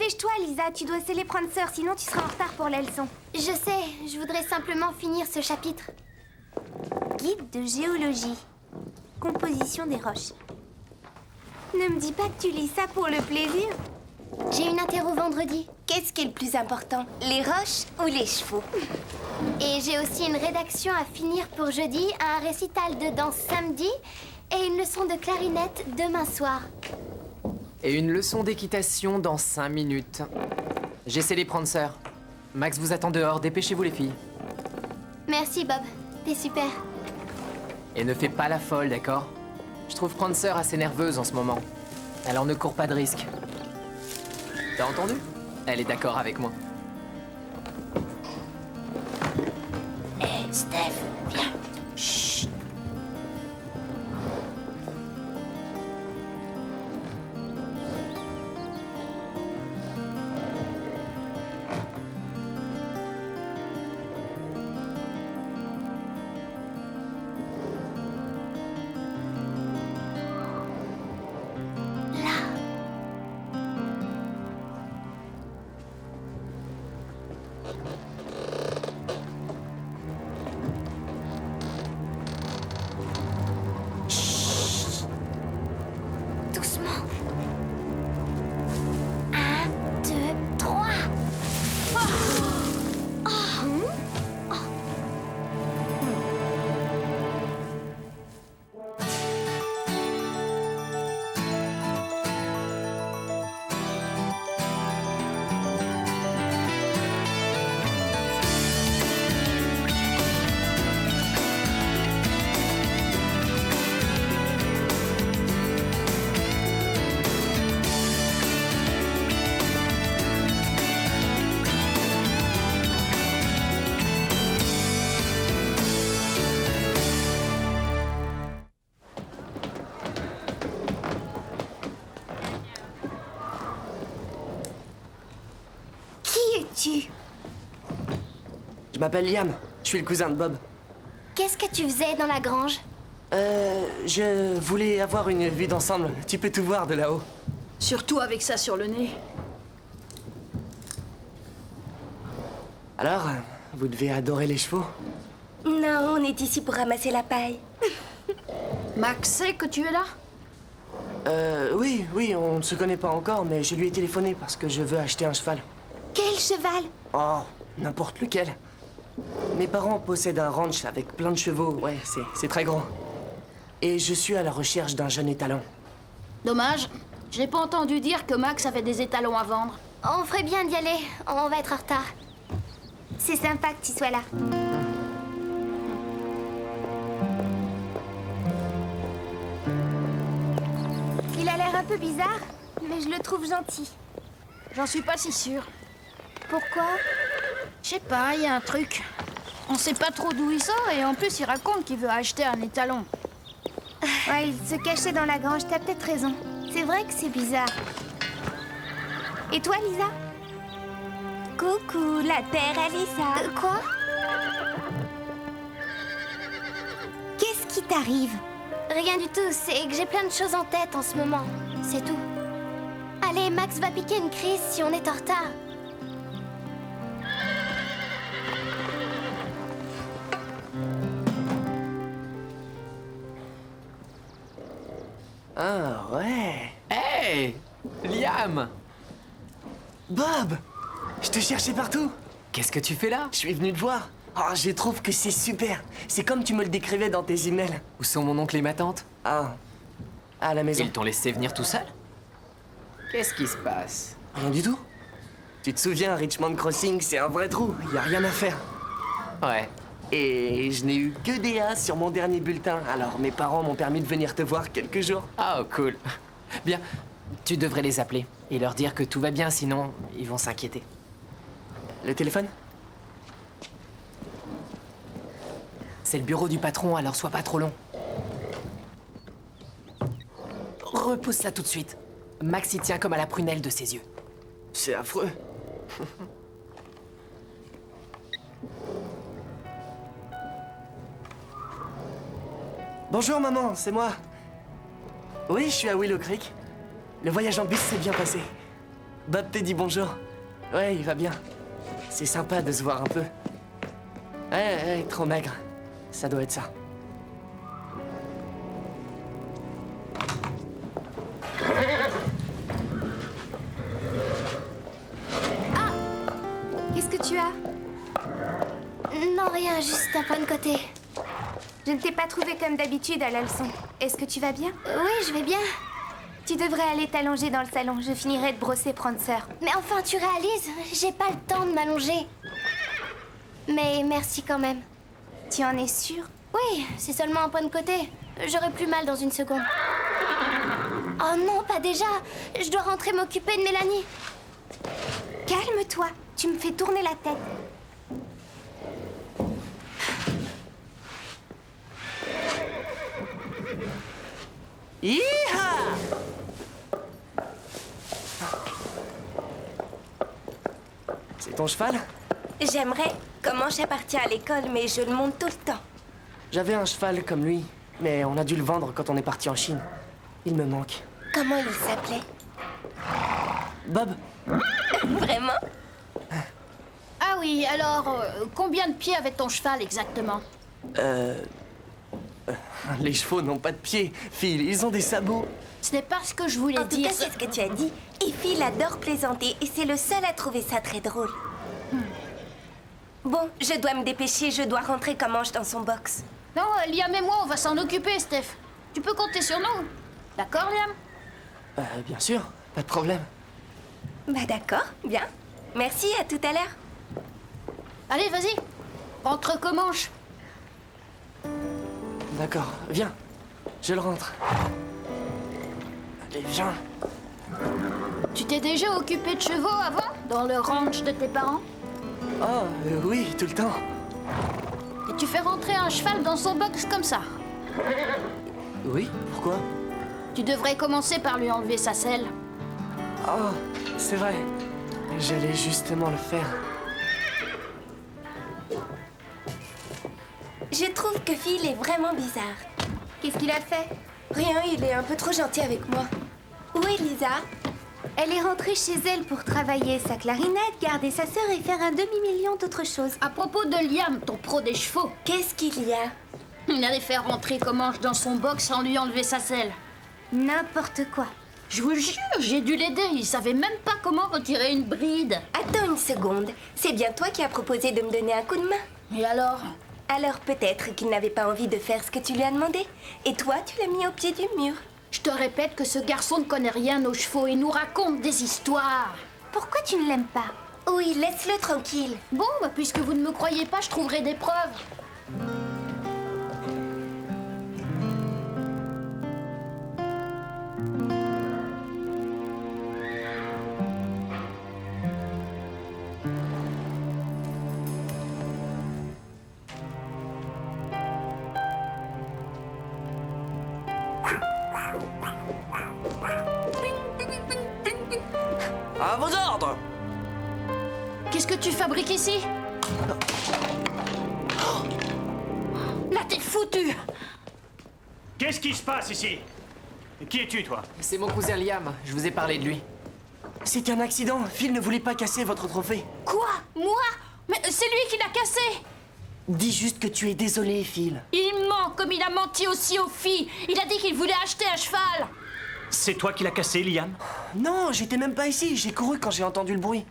Dépêche-toi, Lisa, tu dois sceller Prancer, sinon tu seras en retard pour la leçon. Je sais, je voudrais simplement finir ce chapitre. Guide de géologie. Composition des roches. Ne me dis pas que tu lis ça pour le plaisir. J'ai une interro vendredi. Qu'est-ce qui est le plus important, les roches ou les chevaux? Et j'ai aussi une rédaction à finir pour jeudi, un récital de danse samedi et une leçon de clarinette demain soir. Et une leçon d'équitation dans 5 minutes. J'essaie les Prancer. Max vous attend dehors, dépêchez-vous les filles. Merci Bob, t'es super. Et ne fais pas la folle, d'accord? Je trouve Prancer assez nerveuse en ce moment. Alors ne cours pas de risque. T'as entendu? Elle est d'accord avec moi. Hé, Steph, viens. Chut. Doucement. 1, 2, 3. Qui es-tu? Je m'appelle Liam, je suis le cousin de Bob. Qu'est-ce que tu faisais dans la grange? Je voulais avoir une vue d'ensemble. Tu peux tout voir de là-haut. Surtout avec ça sur le nez. Alors, vous devez adorer les chevaux. Non, on est ici pour ramasser la paille. Max sait que tu es là? Oui, on ne se connaît pas encore, mais je lui ai téléphoné parce que je veux acheter un cheval. Quel cheval? Oh, n'importe lequel. Mes parents possèdent un ranch avec plein de chevaux, ouais, c'est très grand. Et je suis à la recherche d'un jeune étalon. Dommage, j'ai pas entendu dire que Max avait des étalons à vendre. On ferait bien d'y aller, on va être en retard. C'est sympa que tu sois là. Il a l'air un peu bizarre, mais je le trouve gentil. J'en suis pas si sûre. Pourquoi? Je sais pas, il y a un truc. On sait pas trop d'où il sort et en plus il raconte qu'il veut acheter un étalon. Ouais, il se cachait dans la grange, t'as peut-être raison. C'est vrai que c'est bizarre. Et toi, Lisa? Coucou, la terre à Lisa. Quoi? Qu'est-ce qui t'arrive? Rien du tout, c'est que j'ai plein de choses en tête en ce moment. C'est tout. Allez, Max va piquer une crise si on est en retard. Ah ouais. Hey! Liam! Bob! Je te cherchais partout. Qu'est-ce que tu fais là? Je suis venu te voir. Oh, je trouve que c'est super. C'est comme tu me le décrivais dans tes emails. Où sont mon oncle et ma tante? Ah, à la maison. Ils t'ont laissé venir tout seul? Qu'est-ce qui se passe? Rien du tout. Tu te souviens, Richmond Crossing, c'est un vrai trou. Y a rien à faire. Ouais. Et je n'ai eu que des A sur mon dernier bulletin. Alors mes parents m'ont permis de venir te voir quelques jours. Oh, cool. Bien, tu devrais les appeler et leur dire que tout va bien, sinon ils vont s'inquiéter. Le téléphone? C'est le bureau du patron, alors sois pas trop long. Repousse ça tout de suite. Max y tient comme à la prunelle de ses yeux. C'est affreux. Bonjour maman, c'est moi. Oui, je suis à Willow Creek. Le voyage en bus s'est bien passé. Bob te dit bonjour. Ouais, il va bien. C'est sympa de se voir un peu. Ouais, trop maigre. Ça doit être ça. Qu'est-ce que tu as? Non, rien, juste un point de côté. Je ne t'ai pas trouvé comme d'habitude à la leçon. Est-ce que tu vas bien? Oui, je vais bien. Tu devrais aller t'allonger dans le salon. Je finirai de brosser Prancer. Mais enfin, tu réalises, j'ai pas le temps de m'allonger. Mais merci quand même. Tu en es sûre? Oui, c'est seulement un point de côté. J'aurai plus mal dans une seconde. Oh non, pas déjà. Je dois rentrer m'occuper de Mélanie. Calme-toi. Tu me fais tourner la tête. Hi-ha! C'est ton cheval? J'aimerais. Comment j'appartiens à l'école, mais je le monte tout le temps. J'avais un cheval comme lui, mais on a dû le vendre quand on est parti en Chine. Il me manque. Comment il s'appelait? Bob, Vraiment? Ah oui, alors, combien de pieds avait ton cheval exactement? les chevaux n'ont pas de pieds. Phil, ils ont des sabots. Ce n'est pas ce que je voulais En tout dire. cas, c'est ce que tu as dit. Et Phil adore plaisanter et c'est le seul à trouver ça très drôle. Bon, je dois me dépêcher, je dois rentrer comme Ange dans son box. Non, Liam et moi, on va s'en occuper, Steph. Tu peux compter sur nous. D'accord, Liam? Bien sûr, pas de problème. Bah d'accord, bien. Merci, à tout à l'heure. Allez, vas-y. Rentre Comanche. D'accord, viens. Je le rentre. Allez, viens. Tu t'es déjà occupé de chevaux avant, dans le ranch de tes parents? Oh, oui, tout le temps. Et tu fais rentrer un cheval dans son box comme ça? Oui, pourquoi? Tu devrais commencer par lui enlever sa selle. Oh, c'est vrai. J'allais justement le faire. Je trouve que Phil est vraiment bizarre. Qu'est-ce qu'il a fait? Rien, il est un peu trop gentil avec moi. Où est Lisa? Elle est rentrée chez elle pour travailler sa clarinette, garder sa sœur et faire un demi-million d'autres choses. À propos de Liam, ton pro des chevaux, Qu'est-ce qu'il y a? il allait faire rentrer Comanche dans son box sans lui enlever sa selle. N'importe quoi. Je vous jure, j'ai dû l'aider. Il savait même pas comment retirer une bride. Attends une seconde. C'est bien toi qui as proposé de me donner un coup de main. Et alors? Alors peut-être qu'il n'avait pas envie de faire ce que tu lui as demandé. Et toi, tu l'as mis au pied du mur. Je te répète que ce garçon ne connaît rien aux chevaux et nous raconte des histoires. Pourquoi tu ne l'aimes pas? Oui, laisse-le tranquille. Bon, bah, puisque vous ne me croyez pas, je trouverai des preuves. À vos ordres! Qu'est-ce que tu fabriques ici? Là, t'es foutu! Qu'est-ce qui se passe ici? Qui es-tu, toi? C'est mon cousin Liam, je vous ai parlé de lui. C'était un accident. Phil ne voulait pas casser votre trophée. Quoi? Moi? Mais c'est lui qui l'a cassé! Dis juste que tu es désolé, Phil. Il ment comme il a menti aussi aux filles. Il a dit qu'il voulait acheter un cheval. C'est toi qui l'as cassé, Liam? Non, j'étais même pas ici. J'ai couru quand j'ai entendu le bruit.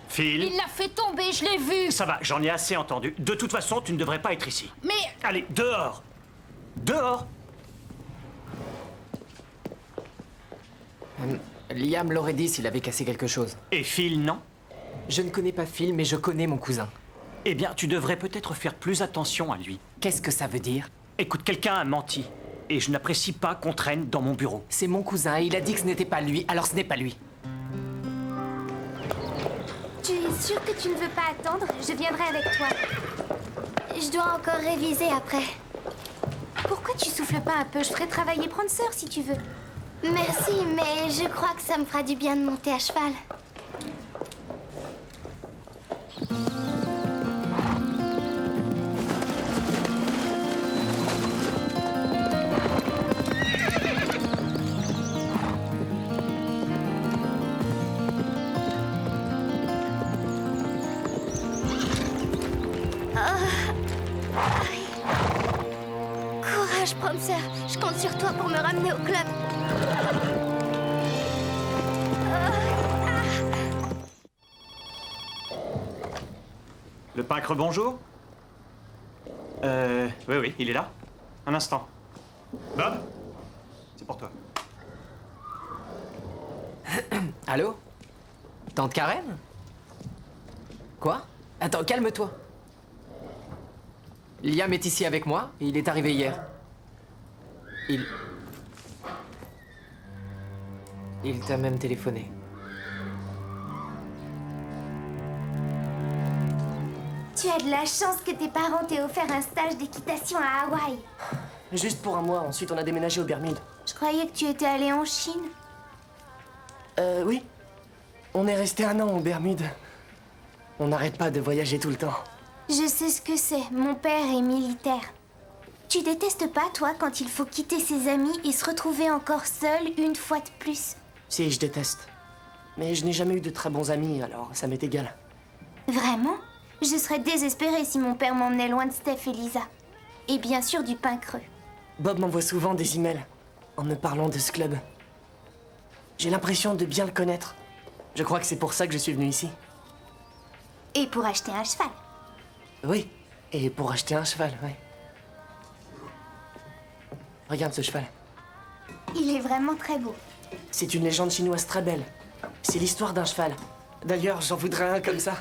Phil? Il l'a fait tomber, je l'ai vu. Ça va, j'en ai assez entendu. De toute façon, tu ne devrais pas être ici. Mais Allez, dehors! Dehors! Liam l'aurait dit s'il avait cassé quelque chose. Et Phil, non? Je ne connais pas Phil, mais je connais mon cousin. Eh bien, tu devrais peut-être faire plus attention à lui. Qu'est-ce que ça veut dire? Écoute, quelqu'un a menti. Et je n'apprécie pas qu'on traîne dans mon bureau. C'est mon cousin et il a dit que ce n'était pas lui, alors ce n'est pas lui. Tu es sûr que tu ne veux pas attendre? Je viendrai avec toi. Je dois encore réviser après. Pourquoi tu souffles pas un peu? Je ferai travailler Prancer si tu veux. Merci, mais je crois que ça me fera du bien de monter à cheval. Courage, Prancer. Je compte sur toi pour me ramener au club. Le pâquereux, bonjour. Oui, il est là. Un instant. Bob, c'est pour toi. Allô? Tante Karen? Quoi? Attends, calme-toi. Liam est ici avec moi, il est arrivé hier. Il t'a même téléphoné. Tu as de la chance que tes parents t'aient offert un stage d'équitation à Hawaï. Juste pour un mois, ensuite on a déménagé aux Bermudes. Je croyais que tu étais allé en Chine. Oui. On est resté un an aux Bermudes. On n'arrête pas de voyager tout le temps. Je sais ce que c'est. Mon père est militaire. Tu détestes pas, toi, quand il faut quitter ses amis et se retrouver encore seul une fois de plus? Si, je déteste. Mais je n'ai jamais eu de très bons amis, alors ça m'est égal. Vraiment? Je serais désespérée si mon père m'emmenait loin de Steph et Lisa. Et bien sûr du pain creux. Bob m'envoie souvent des emails en me parlant de ce club. J'ai l'impression de bien le connaître. Je crois que c'est pour ça que je suis venu ici. Et pour acheter un cheval. Oui, et pour acheter un cheval, ouais. Regarde ce cheval. Il est vraiment très beau. C'est une légende chinoise très belle. C'est l'histoire d'un cheval. D'ailleurs, j'en voudrais un comme ça.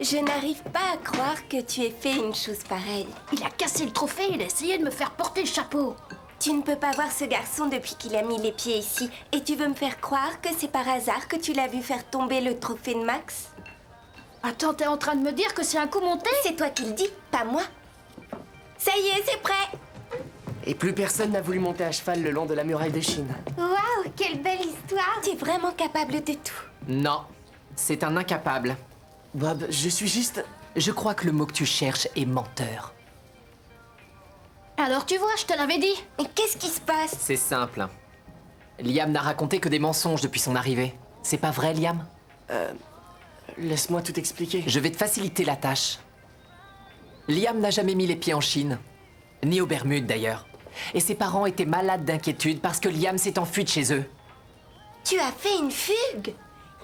Je n'arrive pas à croire que tu aies fait une chose pareille. Il a cassé le trophée, il a essayé de me faire porter le chapeau. Tu ne peux pas voir ce garçon depuis qu'il a mis les pieds ici. Et tu veux me faire croire que c'est par hasard que tu l'as vu faire tomber le trophée de Max? Attends, t'es en train de me dire que c'est un coup monté? C'est toi qui le dis, pas moi. Ça y est, c'est prêt. Et plus personne n'a voulu monter à cheval le long de la muraille de Chine. Waouh, quelle belle histoire! Tu es vraiment capable de tout. Non, c'est un incapable. Bob, je suis juste... Je crois que le mot que tu cherches est menteur. Alors tu vois, je te l'avais dit. Et qu'est-ce qui se passe? C'est simple. Liam n'a raconté que des mensonges depuis son arrivée. C'est pas vrai, Liam? Laisse-moi tout expliquer. Je vais te faciliter la tâche. Liam n'a jamais mis les pieds en Chine. Ni aux Bermudes, d'ailleurs. Et ses parents étaient malades d'inquiétude parce que Liam s'est enfui de chez eux. Tu as fait une fugue?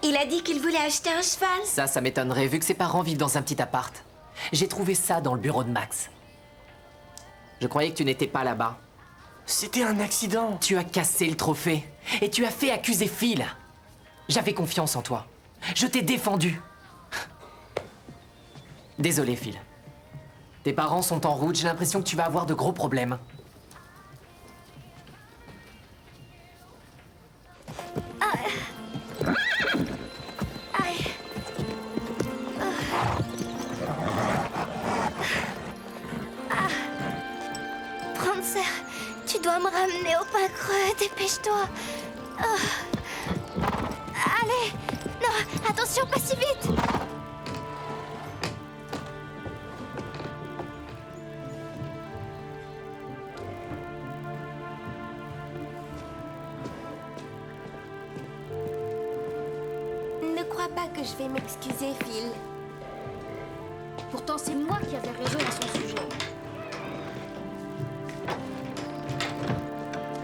Il a dit qu'il voulait acheter un cheval. Ça m'étonnerait vu que ses parents vivent dans un petit appart. J'ai trouvé ça dans le bureau de Max. Je croyais que tu n'étais pas là-bas. C'était un accident. Tu as cassé le trophée. Et tu as fait accuser Phil. J'avais confiance en toi. Je t'ai défendu. Désolé, Phil. Tes parents sont en route, j'ai l'impression que tu vas avoir de gros problèmes. Prancer, tu dois me ramener au pain creux, dépêche-toi. Allez, non, attention, pas si vite. Ne crois pas que je vais m'excuser, Phil. Pourtant, c'est moi qui avais raison à son sujet.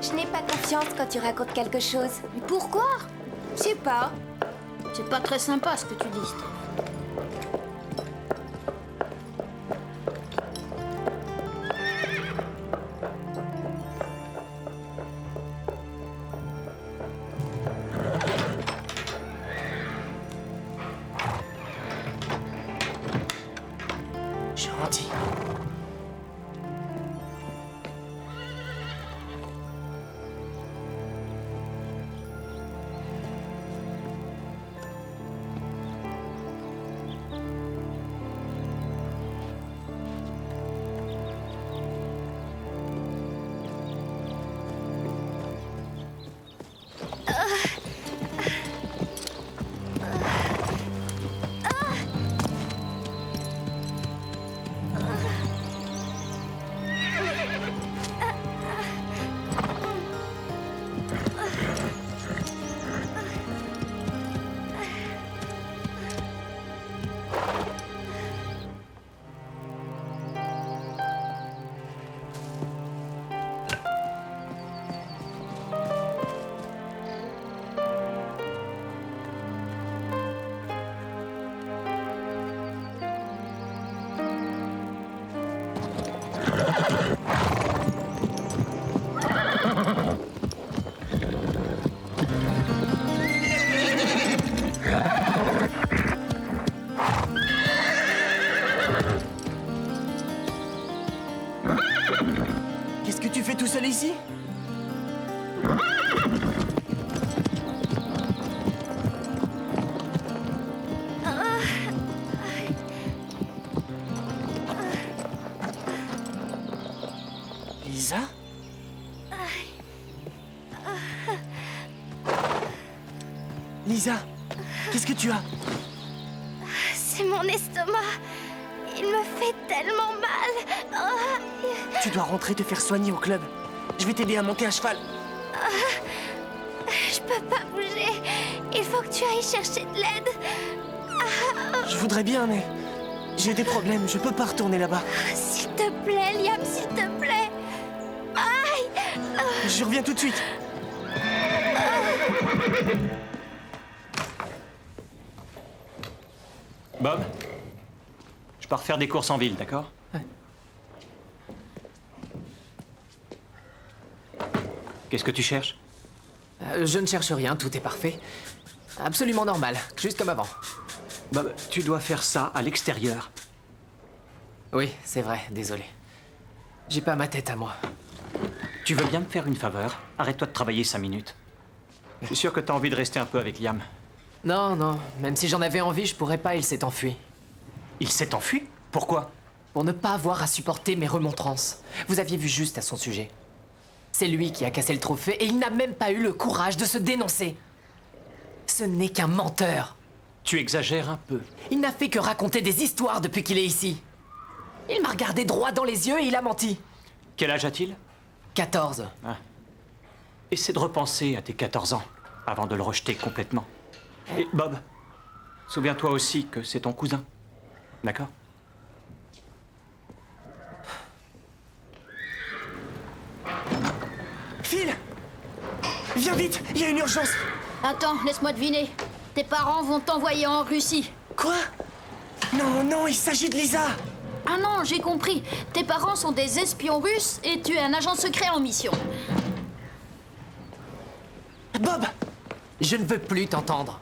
Je n'ai pas confiance quand tu racontes quelque chose. Mais pourquoi? Je sais pas. C'est pas très sympa ce que tu dis, Steph. Gentil. Lisa, qu'est-ce que tu as? C'est mon estomac. Il me fait tellement mal. Oh. Tu dois rentrer te faire soigner au club. Je vais t'aider à monter à cheval. Je peux pas bouger. Il faut que tu ailles chercher de l'aide. Je voudrais bien, mais j'ai des problèmes. Je peux pas retourner là-bas. S'il te plaît, Liam, s'il te plaît. Aïe. Je reviens tout de suite. Bob, je pars faire des courses en ville, d'accord? Ouais. Qu'est-ce que tu cherches? Je ne cherche rien, tout est parfait. Absolument normal, juste comme avant. Bob, tu dois faire ça à l'extérieur. Oui, c'est vrai, désolé. J'ai pas ma tête à moi. Tu veux bien me faire une faveur? Arrête-toi de travailler 5 minutes. Je suis sûr que t'as envie de rester un peu avec Liam. Non, non, même si j'en avais envie, je pourrais pas, il s'est enfui. Il s'est enfui? Pourquoi? Pour ne pas avoir à supporter mes remontrances. Vous aviez vu juste à son sujet. C'est lui qui a cassé le trophée et il n'a même pas eu le courage de se dénoncer. Ce n'est qu'un menteur. Tu exagères un peu. Il n'a fait que raconter des histoires depuis qu'il est ici. Il m'a regardé droit dans les yeux et il a menti. Quel âge a-t-il? 14. Ah. Essaie de repenser à tes 14 ans avant de le rejeter complètement. Et Bob, souviens-toi aussi que c'est ton cousin. D'accord? Phil! Viens vite, il y a une urgence. Attends, laisse-moi deviner. Tes parents vont t'envoyer en Russie. Quoi? Non, non, il s'agit de Lisa. Ah non, j'ai compris. Tes parents sont des espions russes et tu es un agent secret en mission. Bob! Je ne veux plus t'entendre.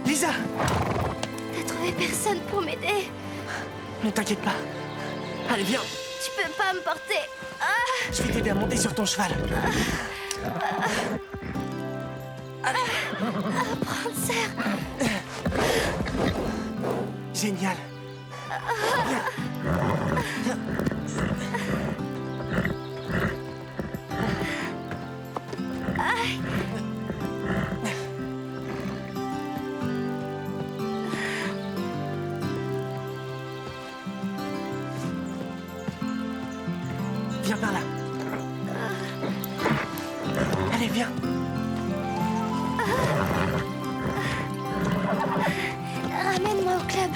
Lisa! T'as trouvé personne pour m'aider. Ne t'inquiète pas. Allez, viens, Tu peux pas me porter. Ah. je vais t'aider à monter sur ton cheval. Prancer. Génial. Viens par là. Allez, viens. Ramène-moi au club.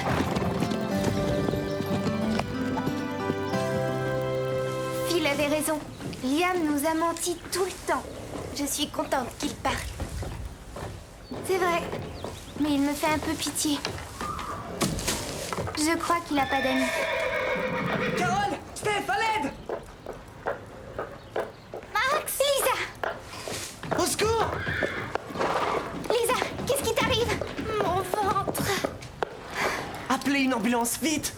Phil avait raison. Liam nous a menti tout le temps. Je suis contente qu'il parte. C'est vrai, mais il me fait un peu pitié. Je crois qu'il a pas d'amis. Carole! Steph, à l'aide! Max! Lisa! Au secours! Lisa, qu'est-ce qui t'arrive? Mon ventre. Appelez une ambulance, vite!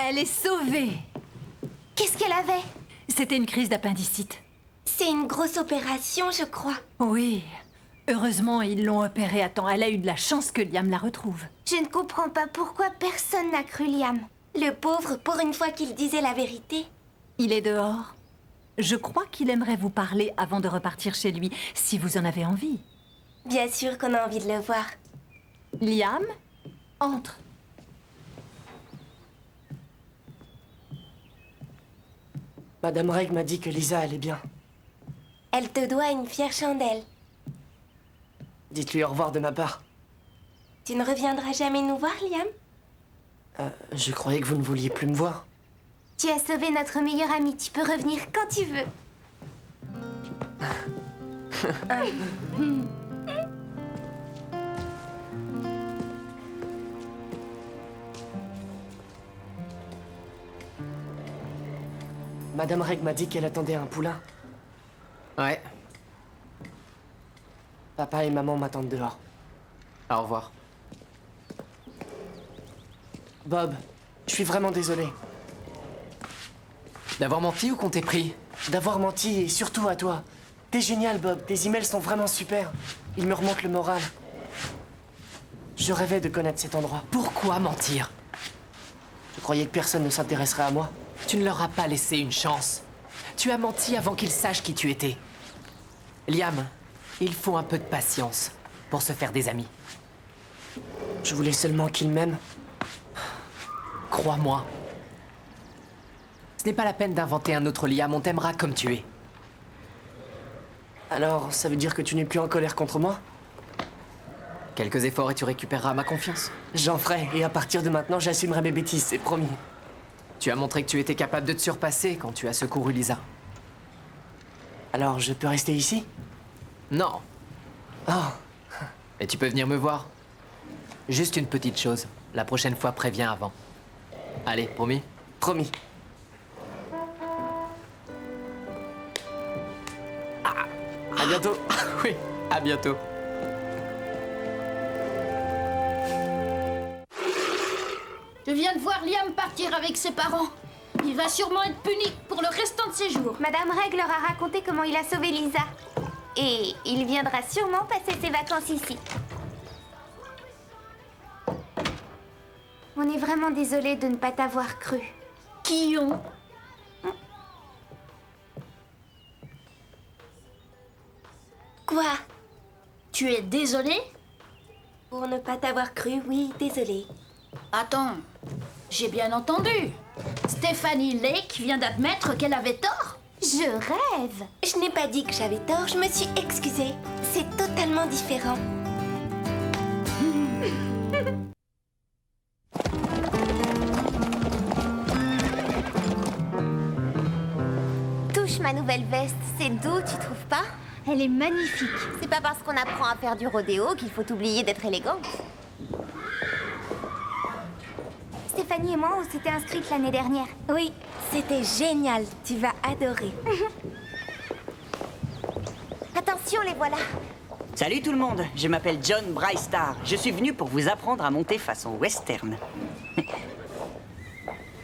Elle est sauvée. Qu'est-ce qu'elle avait? C'était une crise d'appendicite. C'est une grosse opération, je crois. Oui. Heureusement, ils l'ont opérée à temps. Elle a eu de la chance que Liam la retrouve. Je ne comprends pas pourquoi personne n'a cru Liam. Le pauvre, pour une fois qu'il disait la vérité. Il est dehors. Je crois qu'il aimerait vous parler avant de repartir chez lui, si vous en avez envie. Bien sûr qu'on a envie de le voir. Liam, entre. Madame Reg m'a dit que Lisa allait bien. Elle te doit une fière chandelle. Dites-lui au revoir de ma part. Tu ne reviendras jamais nous voir, Liam? Je croyais que vous ne vouliez plus me voir. Tu as sauvé notre meilleur ami. Tu peux revenir quand tu veux. Madame Reg m'a dit qu'elle attendait un poulain. Ouais, Papa et maman m'attendent dehors. au revoir. Bob, je suis vraiment désolé. D'avoir menti ou qu'on t'ait pris? D'avoir menti et surtout à toi. T'es génial, Bob. Tes emails sont vraiment super. Ils me remontent le moral. Je rêvais de connaître cet endroit. Pourquoi mentir? Je croyais que personne ne s'intéresserait à moi. Tu ne leur as pas laissé une chance. Tu as menti avant qu'ils sachent qui tu étais. Liam, il faut un peu de patience pour se faire des amis. Je voulais seulement qu'ils m'aiment. Crois-moi. Ce n'est pas la peine d'inventer un autre Liam, on t'aimera comme tu es. Alors, ça veut dire que tu n'es plus en colère contre moi? Quelques efforts et tu récupéreras ma confiance. J'en ferai, et à partir de maintenant, j'assumerai mes bêtises, c'est promis. Tu as montré que tu étais capable de te surpasser quand tu as secouru Lisa. Alors, je peux rester ici? Non. Oh, Et tu peux venir me voir. Juste une petite chose. La prochaine fois, préviens avant. Allez, promis? promis. À bientôt. Oui, à bientôt. Je viens de voir Liam partir avec ses parents. Il va sûrement être puni pour le restant de ses jours. Madame Reg leur a raconté comment il a sauvé Lisa. Et il viendra sûrement passer ses vacances ici. On est vraiment désolé de ne pas t'avoir cru. Qui ont? Quoi? Tu es désolé? Pour ne pas t'avoir cru, oui, désolé. Attends, j'ai bien entendu. Stephanie Lake vient d'admettre qu'elle avait tort. Je rêve. Je n'ai pas dit que j'avais tort, je me suis excusée. C'est totalement différent. Touche ma nouvelle veste, c'est doux, tu trouves pas? Elle est magnifique. C'est pas parce qu'on apprend à faire du rodéo qu'il faut oublier d'être élégante. Stéphanie et moi, on s'était inscrites l'année dernière. Oui, c'était génial. Tu vas adorer. Attention, les voilà. Salut tout le monde, je m'appelle John Brightstar. Je suis venu pour vous apprendre à monter façon western.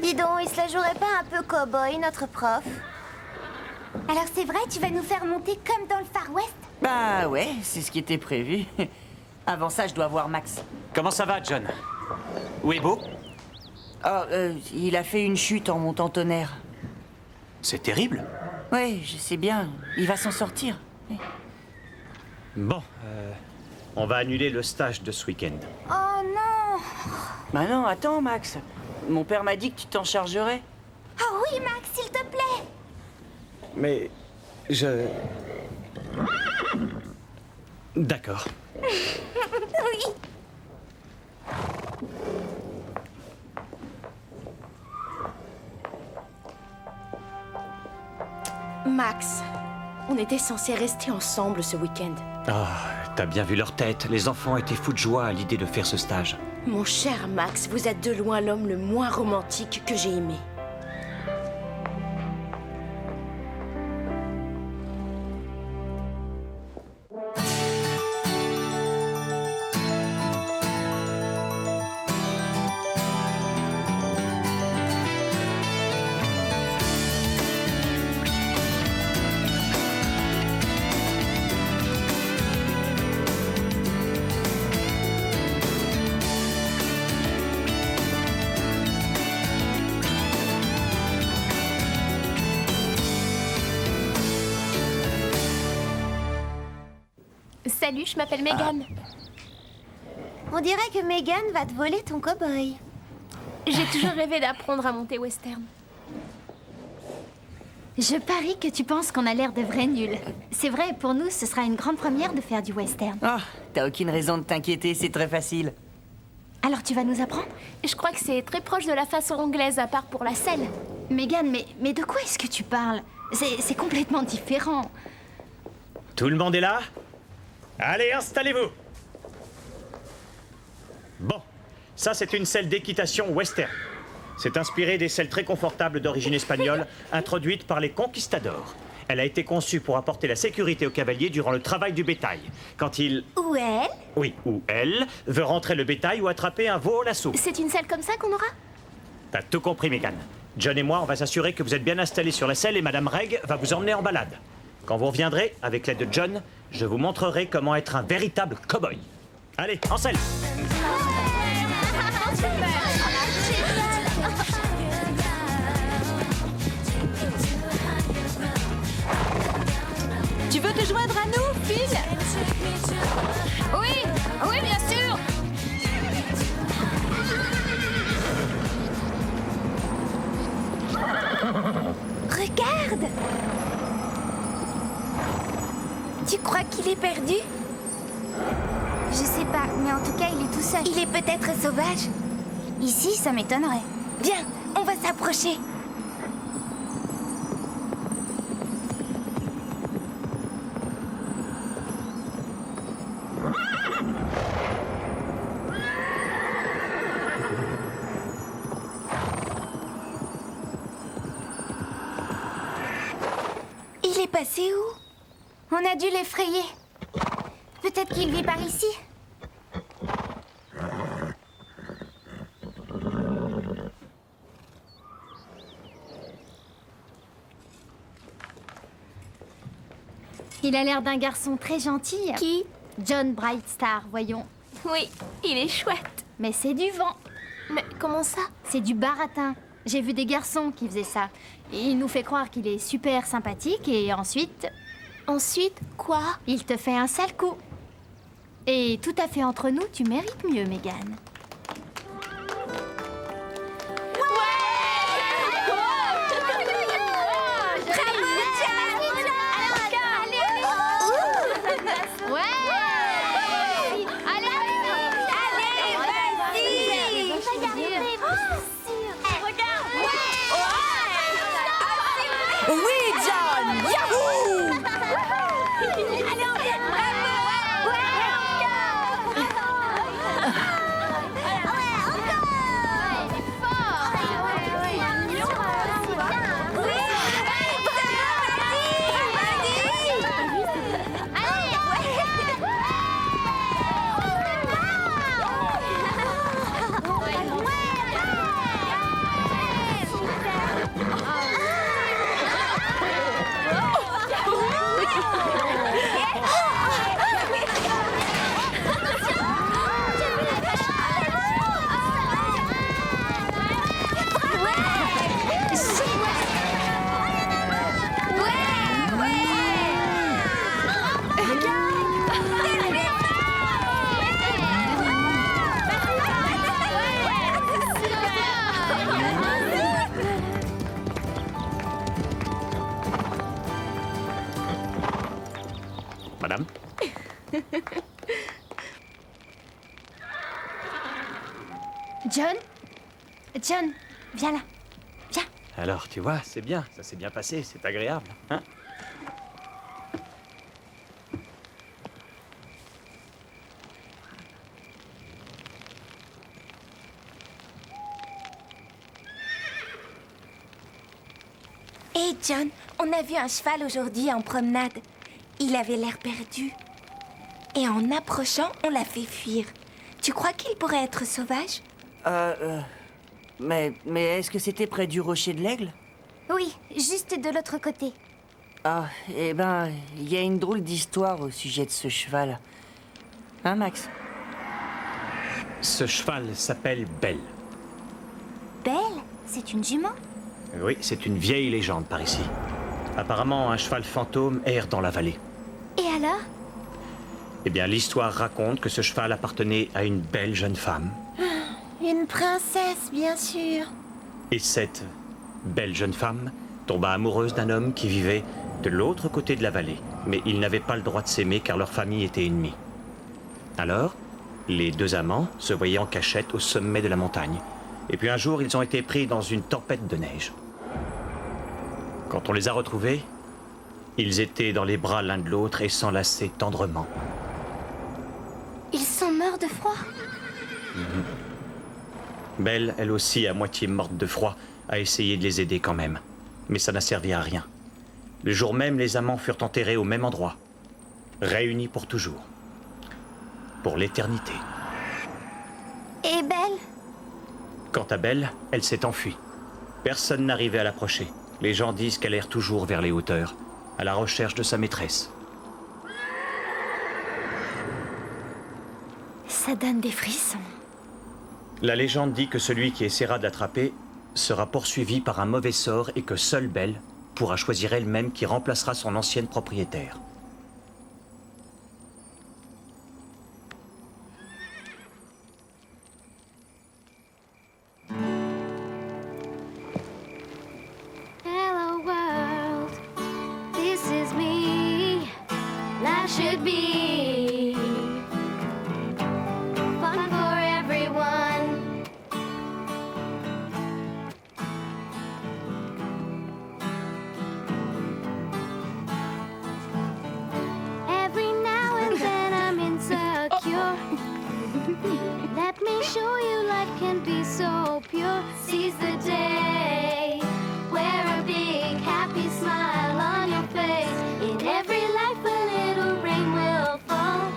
Dis donc, il se la jouerait pas un peu cow-boy, notre prof? Alors c'est vrai, tu vas nous faire monter comme dans le Far West? Bah ouais, c'est ce qui était prévu. Avant ça, je dois voir Max. Comment ça va, John? Où est Beau? Oh, il a fait une chute en montant tonnerre. C'est terrible. Ouais, je sais bien, il va s'en sortir. Bon, on va annuler le stage de ce week-end. Oh non! Bah non, attends Max. Mon père m'a dit que tu t'en chargerais. Oh oui, Max, s'il te plaît! Mais je... D'accord. Oui! Max, on était censés rester ensemble ce week-end. Ah, t'as bien vu leur tête. Les enfants étaient fous de joie à l'idée de faire ce stage. Mon cher Max, vous êtes de loin l'homme le moins romantique que j'ai aimé. Salut, je m'appelle Megan. On dirait que Megan va te voler ton cow-boy. J'ai toujours rêvé d'apprendre à monter western. Je parie que tu penses qu'on a l'air de vrais nuls. C'est vrai, pour nous, ce sera une grande première de faire du western. Ah, t'as aucune raison de t'inquiéter, c'est très facile. Alors tu vas nous apprendre? Je crois que c'est très proche de la façon anglaise, à part pour la selle. Megan, mais de quoi est-ce que tu parles? C'est complètement différent. Tout le monde est là? Allez, installez-vous. Bon, ça c'est une selle d'équitation western. C'est inspiré des selles très confortables d'origine espagnole, introduites par les conquistadors. Elle a été conçue pour apporter la sécurité aux cavaliers durant le travail du bétail. Quand il... Ou elle? Oui, ou elle veut rentrer le bétail ou attraper un veau au lasso. C'est une salle comme ça qu'on aura? T'as tout compris, Megan. John et moi, on va s'assurer que vous êtes bien installés sur la selle et Madame Reg va vous emmener en balade. Quand vous reviendrez, avec l'aide de John, je vous montrerai comment être un véritable cow-boy. Allez, en selle! Tu veux te joindre à nous, Phil? Oui, oui, bien sûr. Regarde! Tu crois qu'il est perdu? Je sais pas, mais en tout cas, il est tout seul. Il est peut-être sauvage. Ici, ça m'étonnerait. Viens, on va s'approcher. Il est passé où? On a dû l'effrayer. Peut-être qu'il vit par ici. Il a l'air d'un garçon très gentil. Qui? John Brightstar, voyons. Oui, il est chouette. Mais c'est du vent. Mais comment ça? C'est du baratin. J'ai vu des garçons qui faisaient ça. Il nous fait croire qu'il est super sympathique et ensuite... Ensuite, quoi? Il te fait un sale coup. Et tout à fait entre nous, tu mérites mieux, Megan. Oui, John! Yahoo! Madame? John? John, viens là. Viens. Alors, tu vois, c'est bien, ça s'est bien passé, c'est agréable, hein? Hé John, on a vu un cheval aujourd'hui en promenade. Il avait l'air perdu. Et en approchant, on l'a fait fuir. Tu crois qu'il pourrait être sauvage? Mais est-ce que c'était près du rocher de l'Aigle? Oui, juste de l'autre côté. Ah, eh ben, il y a une drôle d'histoire au sujet de ce cheval. Hein, Max? Ce cheval s'appelle Belle. Belle? C'est une jument? Oui, c'est une vieille légende par ici. Apparemment, un cheval fantôme erre dans la vallée. Et alors? Eh bien, l'histoire raconte que ce cheval appartenait à une belle jeune femme. Une princesse, bien sûr. Et cette belle jeune femme tomba amoureuse d'un homme qui vivait de l'autre côté de la vallée. Mais ils n'avaient pas le droit de s'aimer car leur famille était ennemie. Alors, les deux amants se voyaient en cachette au sommet de la montagne. Et puis un jour, ils ont été pris dans une tempête de neige. Quand on les a retrouvés, ils étaient dans les bras l'un de l'autre et s'enlaçaient tendrement. Ils sont morts de froid? Belle, elle aussi, à moitié morte de froid, a essayé de les aider quand même. Mais ça n'a servi à rien. Le jour même, les amants furent enterrés au même endroit, réunis pour toujours, pour l'éternité. Et Belle? Quant à Belle, elle s'est enfuie. Personne n'arrivait à l'approcher. Les gens disent qu'elle erre toujours vers les hauteurs, à la recherche de sa maîtresse. Ça donne des frissons. La légende dit que celui qui essaiera de l'attraper sera poursuivi par un mauvais sort et que seule Belle pourra choisir elle-même qui remplacera son ancienne propriétaire. Hello world, this is me. Life should be fun for everyone. Every now and then I'm insecure. Let me show you life can be so pure. Seize the day. Wear a big happy smile on your face. In every life a little rain will fall.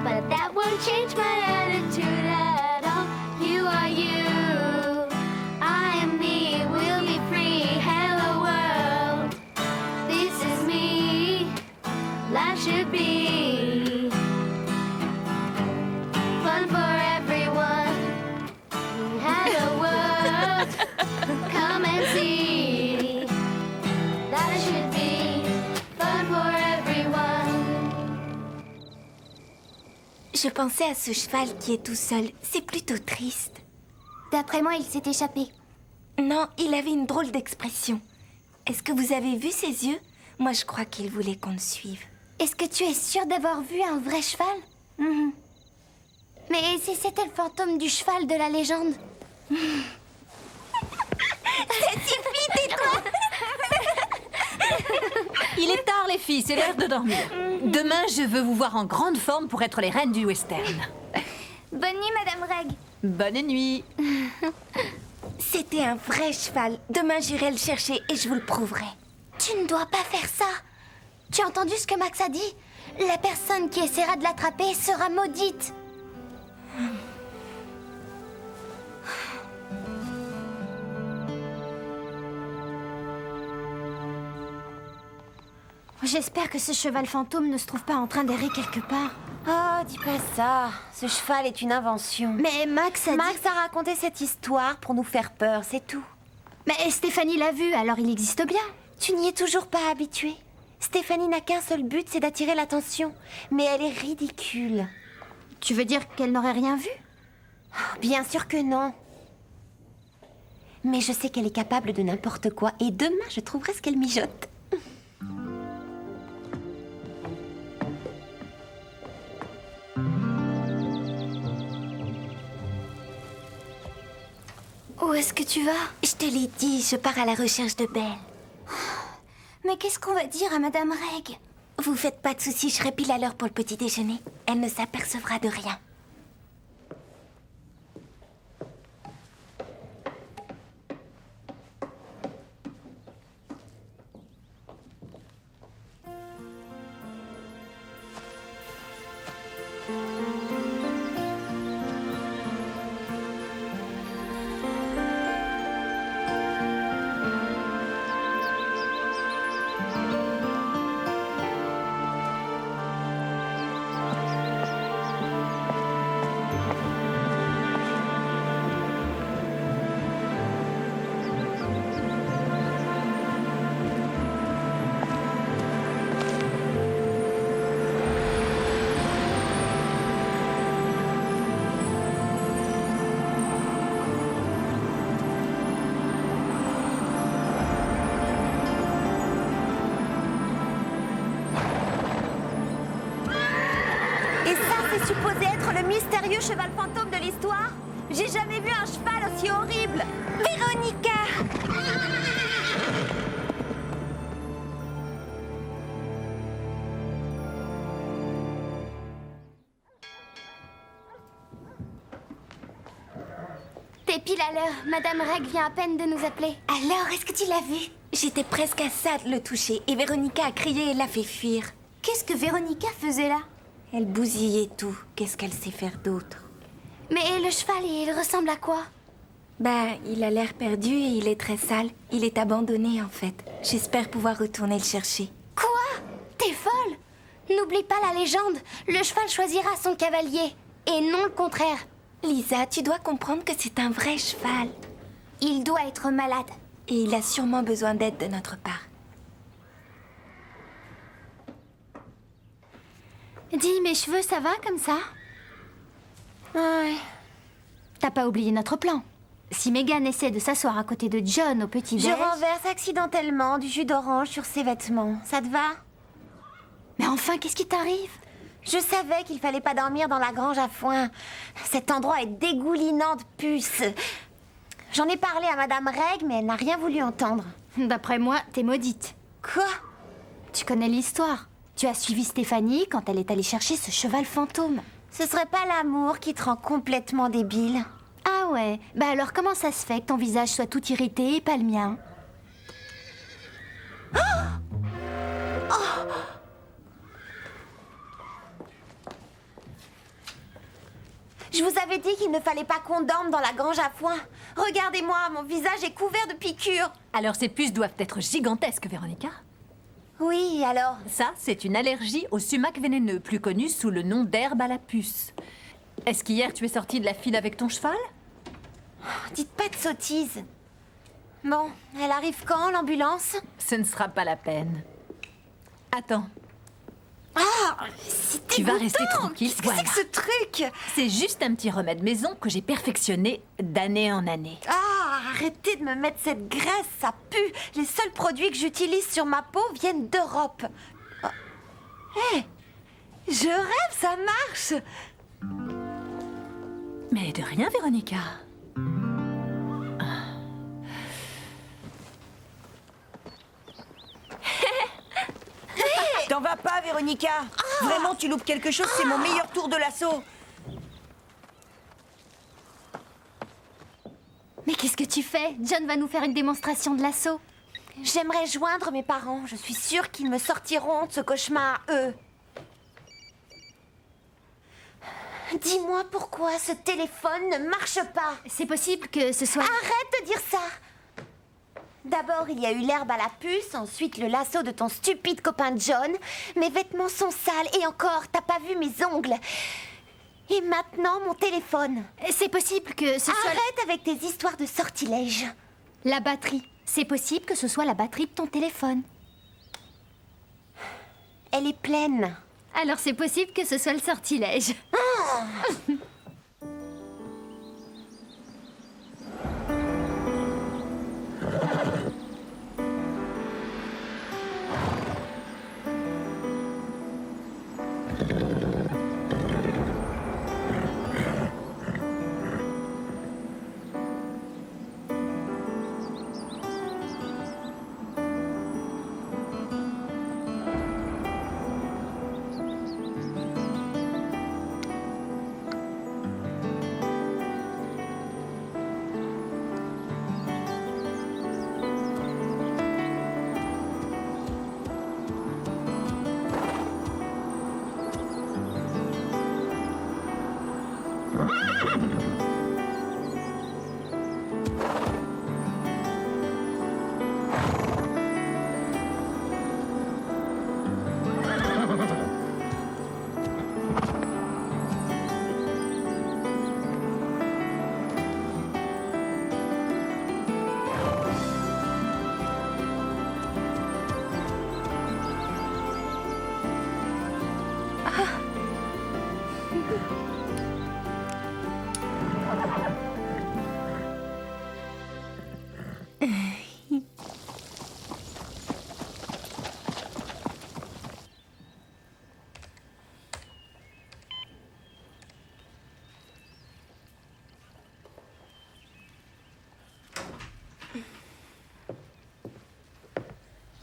But that won't change my attitude at all. You are you. I am me. We'll be free. Hello world. This is me. Life should be fun for everyone. Hello world. Come and see. Life should be fun for everyone. Je pensais à ce cheval qui est tout seul. C'est plutôt triste. D'après moi, il s'est échappé. Non, il avait une drôle d'expression. Est-ce que vous avez vu ses yeux? Moi, je crois qu'il voulait qu'on le suive. Est-ce que tu es sûre d'avoir vu un vrai cheval? Mais si c'était le fantôme du cheval de la légende? Il est tard, les filles, c'est l'heure de dormir. Demain, je veux vous voir en grande forme pour être les reines du western. Bonne nuit, Madame Reg. Bonne nuit. C'était un vrai cheval. Demain, j'irai le chercher et je vous le prouverai. Tu ne dois pas faire ça. Tu as entendu ce que Max a dit? La personne qui essaiera de l'attraper sera maudite. J'espère que ce cheval fantôme ne se trouve pas en train d'errer quelque part. Oh, dis pas ça. Ce cheval est une invention. Mais Max a Max a raconté cette histoire pour nous faire peur, c'est tout. Mais Stéphanie l'a vu, alors il existe bien. Tu n'y es toujours pas habituée. Stéphanie n'a qu'un seul but, c'est d'attirer l'attention. Mais elle est ridicule. Tu veux dire qu'elle n'aurait rien vu? Oh, bien sûr que non. Mais je sais qu'elle est capable de n'importe quoi. Et demain, je trouverai ce qu'elle mijote. Où est-ce que tu vas? Je te l'ai dit, je pars à la recherche de Belle. Mais qu'est-ce qu'on va dire à Madame Reg? Vous faites pas de soucis, je serai pile à l'heure pour le petit déjeuner. Elle ne s'apercevra de rien. C'est supposé être le mystérieux cheval fantôme de l'histoire? J'ai jamais vu un cheval aussi horrible. Véronica! T'es C'est pile à l'heure. Madame Reg vient à peine de nous appeler. Alors, est-ce que tu l'as vu? J'étais presque à ça de le toucher et Véronica a crié et l'a fait fuir. Qu'est-ce que Véronica faisait là? Elle bousillait tout. Qu'est-ce qu'elle sait faire d'autre? Mais le cheval, il ressemble à quoi? Bah, il a l'air perdu et il est très sale. Il est abandonné en fait. J'espère pouvoir retourner le chercher. Quoi? T'es folle? N'oublie pas la légende. Le cheval choisira son cavalier. Et non le contraire. Lisa, tu dois comprendre que c'est un vrai cheval. Il doit être malade. Et il a sûrement besoin d'aide de notre part. Dis, mes cheveux, ça va comme ça? Ouais. T'as pas oublié notre plan? Si Megan essaie de s'asseoir à côté de John au petit-déj... Je renverse accidentellement du jus d'orange sur ses vêtements. Ça te va? Mais enfin, qu'est-ce qui t'arrive? Je savais qu'il fallait pas dormir dans la grange à foin. Cet endroit est dégoulinant de puces. J'en ai parlé à Madame Reg, mais elle n'a rien voulu entendre. D'après moi, t'es maudite. Quoi? Tu connais l'histoire. Tu as suivi Stéphanie quand elle est allée chercher ce cheval fantôme. Ce serait pas l'amour qui te rend complètement débile? Ah ouais? Bah alors comment ça se fait que ton visage soit tout irrité et pas le mien? Je vous avais dit qu'il ne fallait pas qu'on dorme dans la grange à foin. Regardez-moi, mon visage est couvert de piqûres. Alors ces puces doivent être gigantesques, Véronica. Oui, alors? Ça, c'est une allergie au sumac vénéneux, plus connu sous le nom d'herbe à la puce. Est-ce qu'hier tu es sortie de la file avec ton cheval? Dites pas de sottises. Bon, elle arrive quand, l'ambulance? Ce ne sera pas la peine. Attends. Ah, c'est Tu vas rester tranquille. Qu'est-ce que c'est que ce truc? C'est juste un petit remède maison que j'ai perfectionné d'année en année. Ah, arrêtez de me mettre cette graisse, ça pue. Les seuls produits que j'utilise sur ma peau viennent d'Europe. Hé, je rêve, ça marche. Mais de rien, Véronica. T'en vas pas, Véronica. Vraiment, tu loupes quelque chose, c'est mon meilleur tour de l'assaut. Mais qu'est-ce que tu fais? John va nous faire une démonstration de l'assaut. J'aimerais joindre mes parents. Je suis sûre qu'ils me sortiront de ce cauchemar, eux. Dis-moi pourquoi ce téléphone ne marche pas. C'est possible que ce soit... Arrête de dire ça. D'abord, il y a eu l'herbe à la puce, ensuite le lasso de ton stupide copain John. Mes vêtements sont sales et encore, t'as pas vu mes ongles. Et maintenant, mon téléphone. C'est possible que ce soit... Arrête avec tes histoires de sortilèges. La batterie. C'est possible que ce soit la batterie de ton téléphone. Elle est pleine. Alors c'est possible que ce soit le sortilège.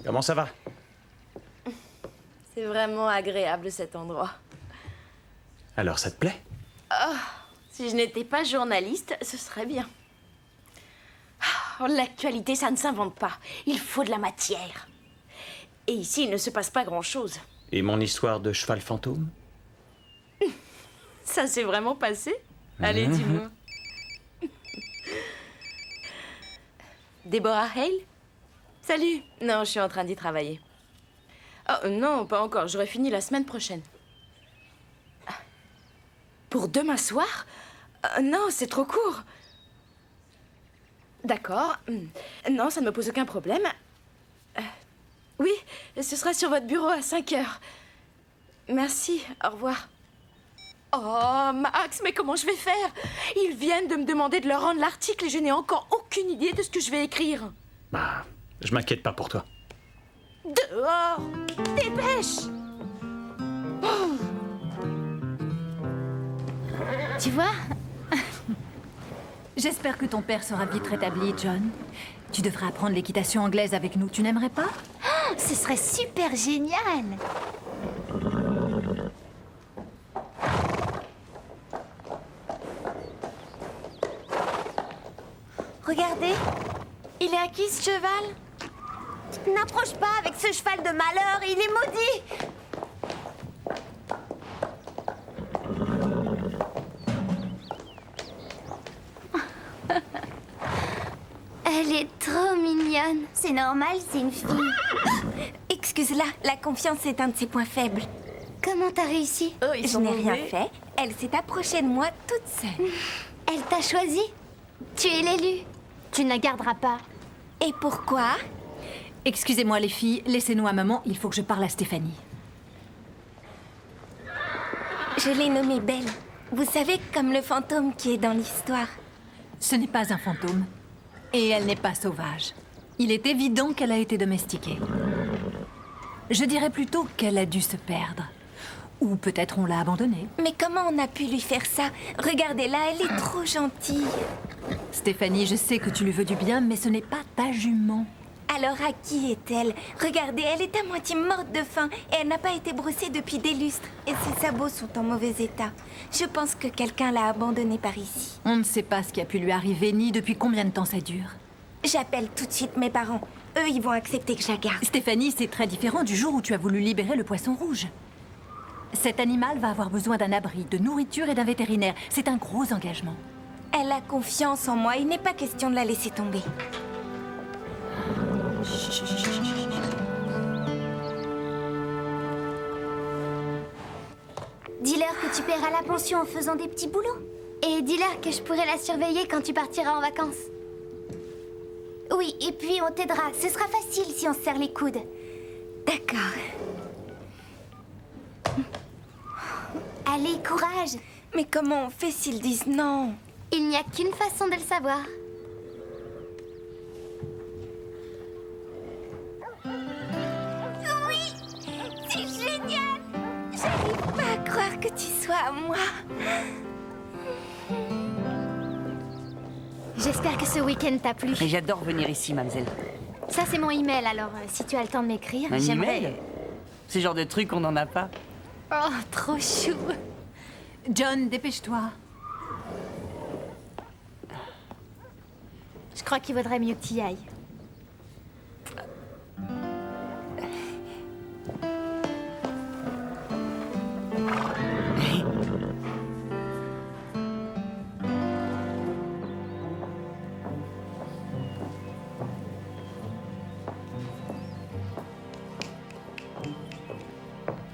Comment ça va? C'est vraiment agréable cet endroit. Alors ça te plaît? Oh, si je n'étais pas journaliste, ce serait bien. L'actualité, ça ne s'invente pas. Il faut de la matière. Et ici, il ne se passe pas grand-chose. Et mon histoire de cheval fantôme? Ça s'est vraiment passé? Allez, dis-moi. Deborah Hale? Salut. Non, je suis en train d'y travailler. Oh, non, pas encore. J'aurai fini la semaine prochaine. Pour demain soir? Non, c'est trop court. D'accord. Non, ça ne me pose aucun problème. Oui, ce sera sur votre bureau à 5 heures. Merci, au revoir. Oh, Max, mais comment je vais faire? Ils viennent de me demander de leur rendre l'article et je n'ai encore aucune idée de ce que je vais écrire. Bah, je m'inquiète pas pour toi. Dehors! Dépêche! Tu vois? J'espère que ton père sera vite rétabli, John. Tu devrais apprendre l'équitation anglaise avec nous, tu n'aimerais pas? Oh, ce serait super génial. Regardez, il est à qui ce cheval? N'approche pas avec ce cheval de malheur, il est maudit. Elle est trop mignonne. C'est normal, c'est une fille. Excuse-la, la confiance est un de ses points faibles. Comment t'as réussi? Je n'ai rien fait. Elle s'est approchée de moi toute seule. Elle t'a choisi? Tu es l'élu. Tu ne la garderas pas. Et pourquoi? Excusez-moi les filles, laissez-nous à maman, il faut que je parle à Stéphanie. Je l'ai nommée Belle. Vous savez, comme le fantôme qui est dans l'histoire. Ce n'est pas un fantôme. Et elle n'est pas sauvage. Il est évident qu'elle a été domestiquée. Je dirais plutôt qu'elle a dû se perdre. Ou peut-être on l'a abandonnée. Mais comment on a pu lui faire ça? Regardez-la, elle est trop gentille. Stéphanie, je sais que tu lui veux du bien, mais ce n'est pas ta jument. Alors à qui est-elle? Regardez, elle est à moitié morte de faim et elle n'a pas été brossée depuis des lustres. Et ses sabots sont en mauvais état. Je pense que quelqu'un l'a abandonnée par ici. On ne sait pas ce qui a pu lui arriver, ni depuis combien de temps ça dure. J'appelle tout de suite mes parents. Eux, ils vont accepter que je la garde. Stéphanie, c'est très différent du jour où tu as voulu libérer le poisson rouge. Cet animal va avoir besoin d'un abri, de nourriture et d'un vétérinaire. C'est un gros engagement. Elle a confiance en moi. Il n'est pas question de la laisser tomber. Dis-leur que tu paieras la pension en faisant des petits boulots. Et dis-leur que je pourrai la surveiller quand tu partiras en vacances. Oui, et puis on t'aidera. Ce sera facile si on se serre les coudes. D'accord. Allez, courage. Mais comment on fait s'ils disent non? Il n'y a qu'une façon de le savoir. Oui, c'est génial. J'arrive pas à croire que tu sois à moi. J'espère que ce week-end t'a plu. Mais j'adore venir ici, mademoiselle. Ça, c'est mon email, alors si tu as le temps de m'écrire, Un j'aimerais... email? Ce genre de truc, on n'en a pas. Oh, trop chou. John, dépêche-toi. Je crois qu'il vaudrait mieux que tu y ailles.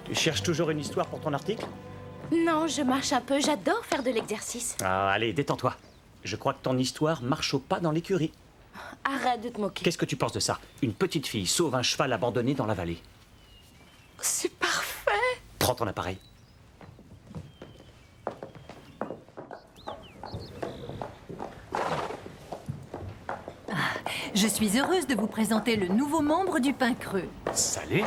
Tu cherches toujours une histoire pour ton article? Non, je marche un peu. J'adore faire de l'exercice. Ah, allez, détends-toi. Je crois que ton histoire marche au pas dans l'écurie. Arrête de te moquer. Qu'est-ce que tu penses de ça? Une petite fille sauve un cheval abandonné dans la vallée. C'est parfait. Prends ton appareil. Je suis heureuse de vous présenter le nouveau membre du Pain Creux. Salut.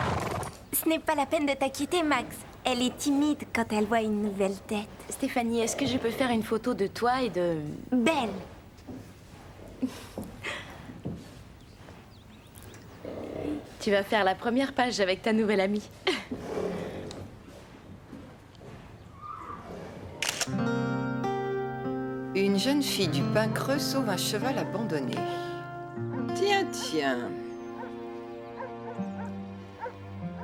Ce n'est pas la peine de t'inquiéter, Max. Elle est timide quand elle voit une nouvelle tête. Stéphanie, est-ce que je peux faire une photo de toi et de... Belle. Tu vas faire la première page avec ta nouvelle amie. Une jeune fille du Pain Creux sauve un cheval abandonné. tiens.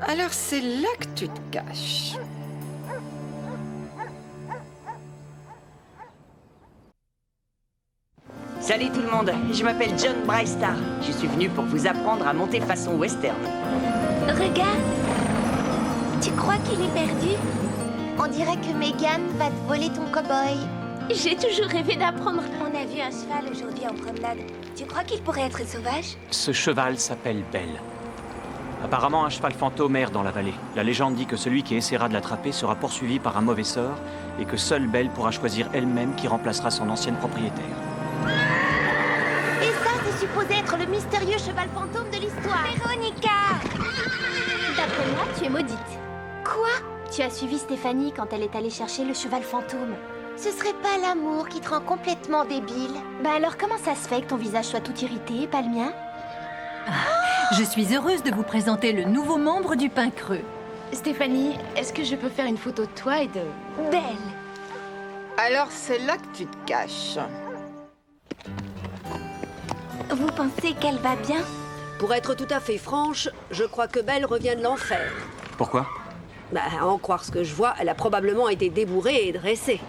Alors c'est là que tu te caches. Salut tout le monde, je m'appelle John Brightstar. Je suis venu pour vous apprendre à monter façon western. Regarde. Tu crois qu'il est perdu? On dirait que Megan va te voler ton cow-boy. J'ai toujours rêvé d'apprendre. On a vu un cheval aujourd'hui en promenade. Tu crois qu'il pourrait être sauvage? Ce cheval s'appelle Belle. Apparemment, un cheval fantôme erre dans la vallée. La légende dit que celui qui essaiera de l'attraper sera poursuivi par un mauvais sort et que seule Belle pourra choisir elle-même qui remplacera son ancienne propriétaire. Et ça, c'est supposé être le mystérieux cheval fantôme de l'histoire. Véronica! D'après moi, tu es maudite. Quoi? Tu as suivi Stéphanie quand elle est allée chercher le cheval fantôme. Ce serait pas l'amour qui te rend complètement débile? Bah alors comment ça se fait que ton visage soit tout irrité et pas le mien? Je suis heureuse de vous présenter le nouveau membre du Pain Creux. Stéphanie, est-ce que je peux faire une photo de toi et de... Belle! Alors c'est là que tu te caches. Vous pensez qu'elle va bien? Pour être tout à fait franche, je crois que Belle revient de l'enfer. Pourquoi? Bah, à en croire ce que je vois, elle a probablement été débourrée et dressée.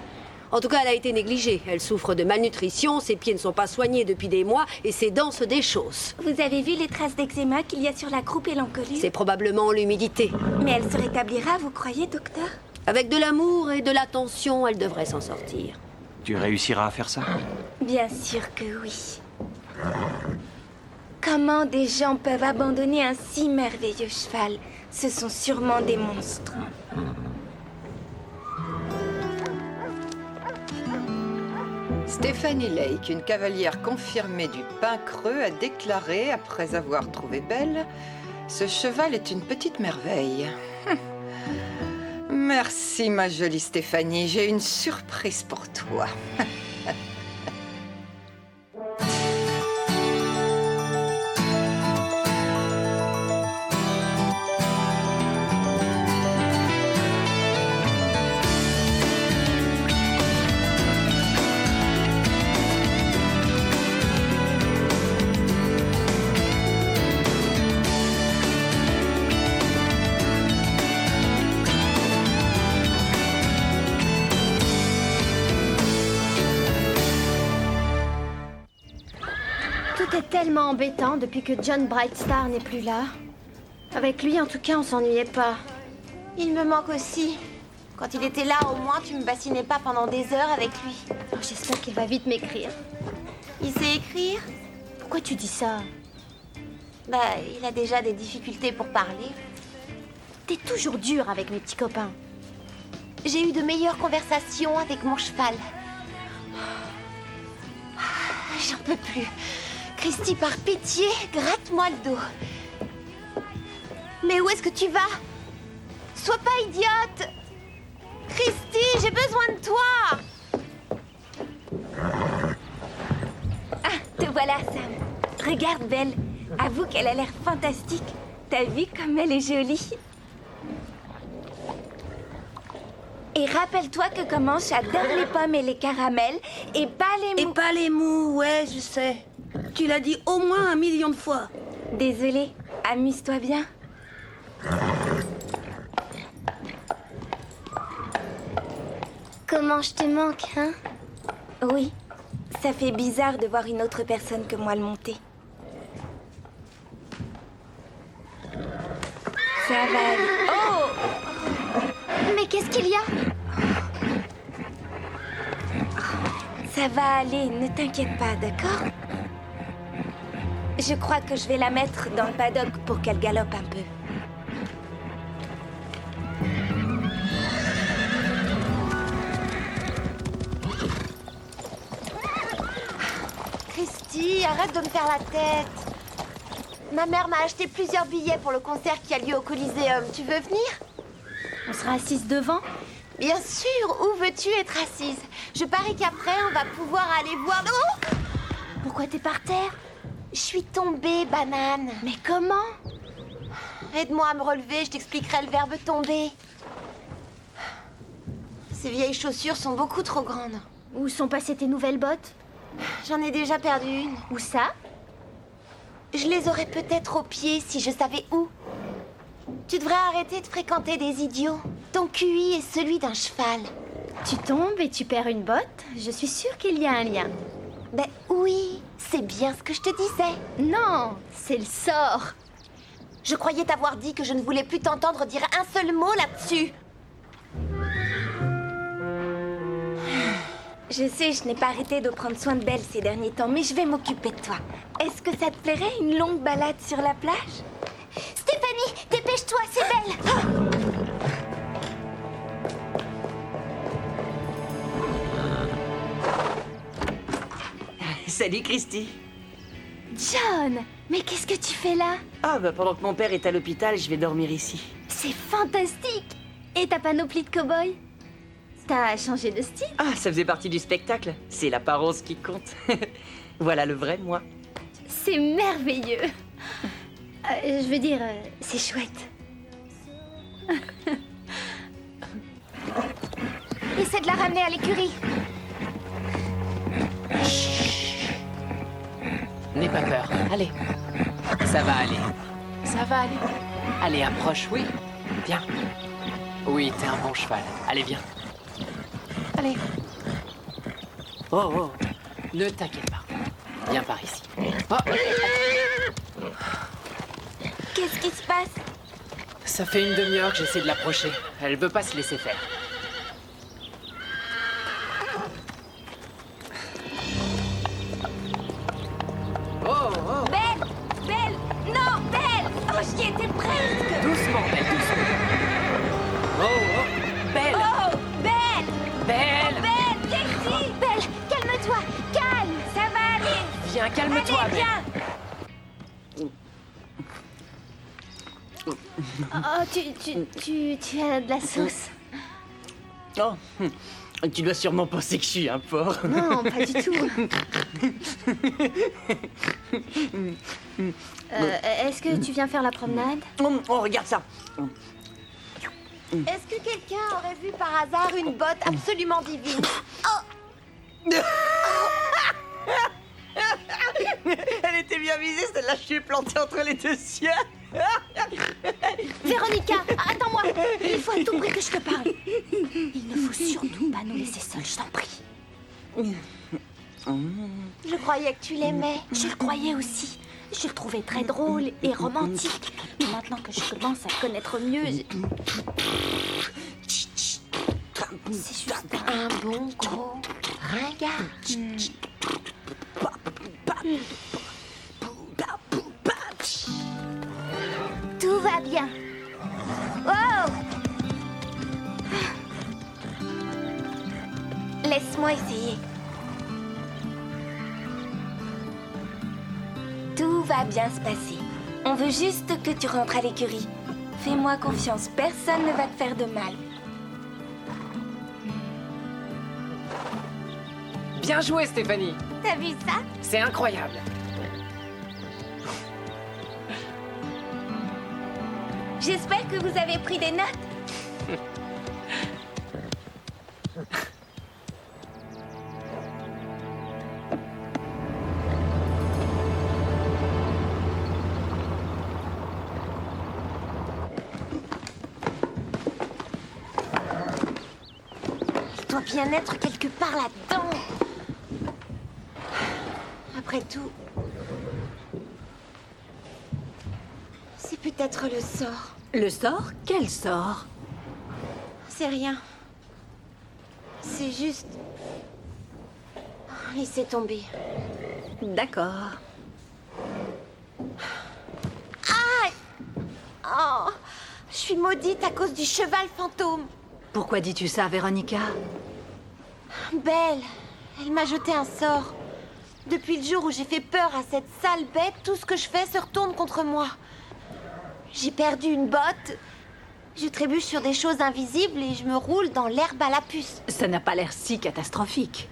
En tout cas, elle a été négligée. Elle souffre de malnutrition, ses pieds ne sont pas soignés depuis des mois et ses dents se déchaussent. Vous avez vu les traces d'eczéma qu'il y a sur la croupe et l'encolure? C'est probablement l'humidité. Mais elle se rétablira, vous croyez, docteur? Avec de l'amour et de l'attention, elle devrait s'en sortir. Tu réussiras à faire ça? Bien sûr que oui. Comment des gens peuvent abandonner un si merveilleux cheval? Ce sont sûrement des monstres. Stéphanie Lake, une cavalière confirmée du Pain Creux, a déclaré, après avoir trouvé Belle, « Ce cheval est une petite merveille. » Merci, ma jolie Stéphanie. J'ai une surprise pour toi. Tout est tellement embêtant depuis que John Brightstar n'est plus là. Avec lui, en tout cas, on s'ennuyait pas. Il me manque aussi. Quand il était là, au moins, tu me bassinais pas pendant des heures avec lui. Oh, j'espère qu'il va vite m'écrire. Il sait écrire? Pourquoi tu dis ça? Bah, il a déjà des difficultés pour parler. T'es toujours dur avec mes petits copains. J'ai eu de meilleures conversations avec mon cheval. J'en peux plus. Christy, par pitié, gratte-moi le dos. Mais où est-ce que tu vas? Sois pas idiote! Christy, j'ai besoin de toi! Ah, te voilà, Sam. Regarde, Belle. Avoue qu'elle a l'air fantastique. T'as vu comme elle est jolie? Et rappelle-toi que comment j'adore les pommes et les caramels et pas les mous. Et pas les mous, ouais, je sais. Tu l'as dit au moins 1 million de fois. Désolée, amuse-toi bien. Comment je te manque, hein? Oui, ça fait bizarre de voir une autre personne que moi le monter. Ça va aller. Oh! Mais qu'est-ce qu'il y a? Ça va aller, ne t'inquiète pas, d'accord? Je crois que je vais la mettre dans le paddock pour qu'elle galope un peu. Christy, arrête de me faire la tête. Ma mère m'a acheté plusieurs billets pour le concert qui a lieu au Coliseum. Tu veux venir? On sera assise devant? Bien sûr, où veux-tu être assise? Je parie qu'après, on va pouvoir aller voir... Oh! Pourquoi t'es par terre? Je suis tombée, banane. Mais comment? Aide-moi à me relever, je t'expliquerai le verbe tomber. Ces vieilles chaussures sont beaucoup trop grandes. Où sont passées tes nouvelles bottes? J'en ai déjà perdu une. Où ça? Je les aurais peut-être aux pieds si je savais où. Tu devrais arrêter de fréquenter des idiots. Ton QI est celui d'un cheval. Tu tombes et tu perds une botte? Je suis sûre qu'il y a un lien. Ben oui, c'est bien ce que je te disais. Non, c'est le sort. Je croyais t'avoir dit que je ne voulais plus t'entendre dire un seul mot là-dessus. Je sais, je n'ai pas arrêté de prendre soin de Belle ces derniers temps, mais je vais m'occuper de toi. Est-ce que ça te plairait une longue balade sur la plage? Stéphanie, dépêche-toi, c'est Belle. Salut Christy. John, mais qu'est-ce que tu fais là? Ah bah pendant que mon père est à l'hôpital, je vais dormir ici. C'est fantastique! Et ta panoplie de cow-boy? T'as changé de style? Ah, ça faisait partie du spectacle. C'est l'apparence qui compte. Voilà le vrai moi. C'est merveilleux! Je veux dire, c'est chouette. Essaie de la ramener à l'écurie. N'aie pas peur. Allez. Ça va aller. Ça va aller. Allez, approche, oui. Viens. Oui, t'es un bon cheval. Allez, viens. Allez. Oh, oh. Ne t'inquiète pas. Viens par ici. Oh. Qu'est-ce qui se passe? Ça fait une demi-heure que j'essaie de l'approcher. Elle veut pas se laisser faire. Belle! Belle! Non, Belle! Oh, j'y étais presque! Doucement, Belle, doucement. Oh, oh. Belle! Oh, Belle! Belle! Belle, viens ici! Belle, calme-toi! Calme! Ça va aller! Viens, calme-toi, Allez, Belle. viens! Oh, tu as de la sauce. Oh, tu dois sûrement penser que je suis un porc. Non, pas du tout. Est-ce que tu viens faire la promenade? Oh, regarde ça. Est-ce que quelqu'un aurait vu par hasard une botte absolument divine? Oh! Elle était bien visée, celle-là, je suis plantée entre les deux cieux. Véronica, attends-moi. Il faut à tout prix que je te parle. Il ne faut surtout pas nous laisser seuls, je t'en prie. Je croyais que tu l'aimais. Je le croyais aussi. Je le trouvais très drôle et romantique. Mais maintenant que je commence à le connaître mieux, C'est juste un bon gros ringard. tout va bien. Oh! Laisse-moi essayer. Tout va bien se passer. On veut juste que tu rentres à l'écurie. Fais-moi confiance, personne ne va te faire de mal. Bien joué, Stéphanie. T'as vu ça? C'est incroyable. J'espère que vous avez pris des notes. Il doit bien être quelque part là-dedans. Après tout, c'est peut-être le sort. Le sort? Quel sort? C'est rien. C'est juste... Laissez tomber. D'accord. Ah! Oh! Je suis maudite à cause du cheval fantôme. Pourquoi dis-tu ça, Véronica? Belle, elle m'a jeté un sort. Depuis le jour où j'ai fait peur à cette sale bête, tout ce que je fais se retourne contre moi. J'ai perdu une botte, je trébuche sur des choses invisibles et je me roule dans l'herbe à la puce. Ça n'a pas l'air si catastrophique.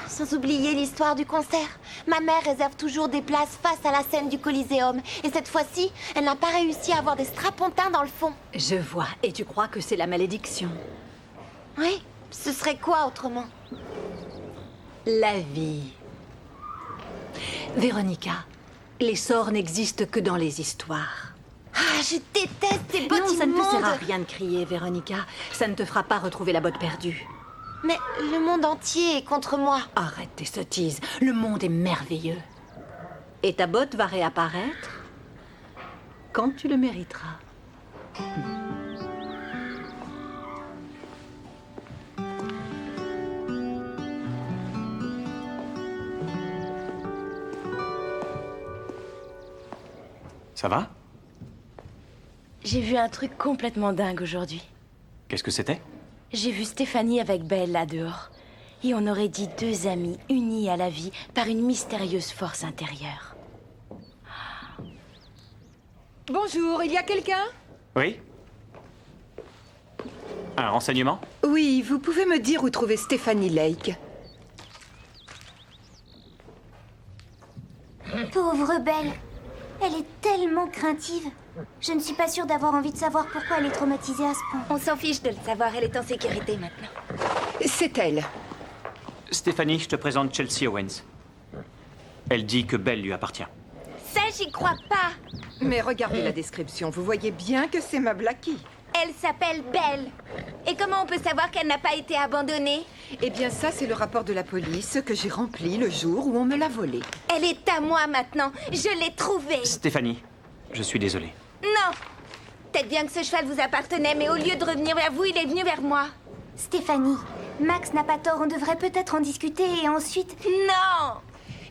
Sans oublier l'histoire du concert. Ma mère réserve toujours des places face à la scène du Coliseum. Et cette fois-ci, elle n'a pas réussi à avoir des strapontins dans le fond. Je vois. Et tu crois que c'est la malédiction? Oui, ce serait quoi autrement? La vie. Véronica, Les sorts n'existent que dans les histoires. Ah, je déteste ces bottes Non, ça ne te immondes. sert à rien de crier, Véronica. Ça ne te fera pas retrouver la botte perdue. Mais le monde entier est contre moi. Arrête tes sottises. Le monde est merveilleux. Et ta botte va réapparaître quand tu le mériteras. Ça va? J'ai vu un truc complètement dingue aujourd'hui. Qu'est-ce que c'était? J'ai vu Stéphanie avec Belle là dehors. Et on aurait dit deux amis unis à la vie par une mystérieuse force intérieure. Bonjour, il y a quelqu'un? Oui? Un renseignement? Oui, vous pouvez me dire où trouver Stéphanie Lake? Pauvre Belle. Elle est tellement craintive. Je ne suis pas sûre d'avoir envie de savoir pourquoi elle est traumatisée à ce point. On s'en fiche de le savoir, elle est en sécurité maintenant. C'est elle. Stéphanie, je te présente Chelsea Owens. Elle dit que Belle lui appartient. Ça, j'y crois pas. Mais regardez la description, vous voyez bien que c'est ma Blackie. Elle s'appelle Belle. Et comment on peut savoir qu'elle n'a pas été abandonnée? Eh bien ça, c'est le rapport de la police que j'ai rempli le jour où on me l'a volée. Elle est à moi maintenant. Je l'ai trouvée. Stéphanie, je suis désolé. Non. Peut-être bien que ce cheval vous appartenait, mais au lieu de revenir vers vous, il est venu vers moi. Stéphanie, Max n'a pas tort. On devrait peut-être en discuter et ensuite... Non.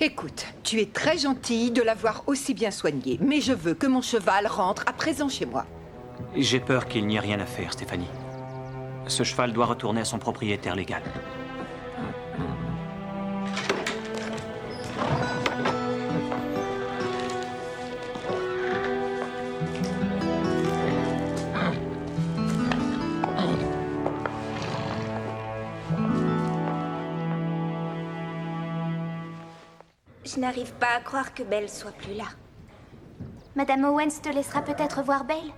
Écoute, tu es très gentille de l'avoir aussi bien soignée, mais je veux que mon cheval rentre à présent chez moi. J'ai peur qu'il n'y ait rien à faire, Stéphanie. Ce cheval doit retourner à son propriétaire légal. Je n'arrive pas à croire que Belle soit plus là. Madame Owens te laissera peut-être voir Belle.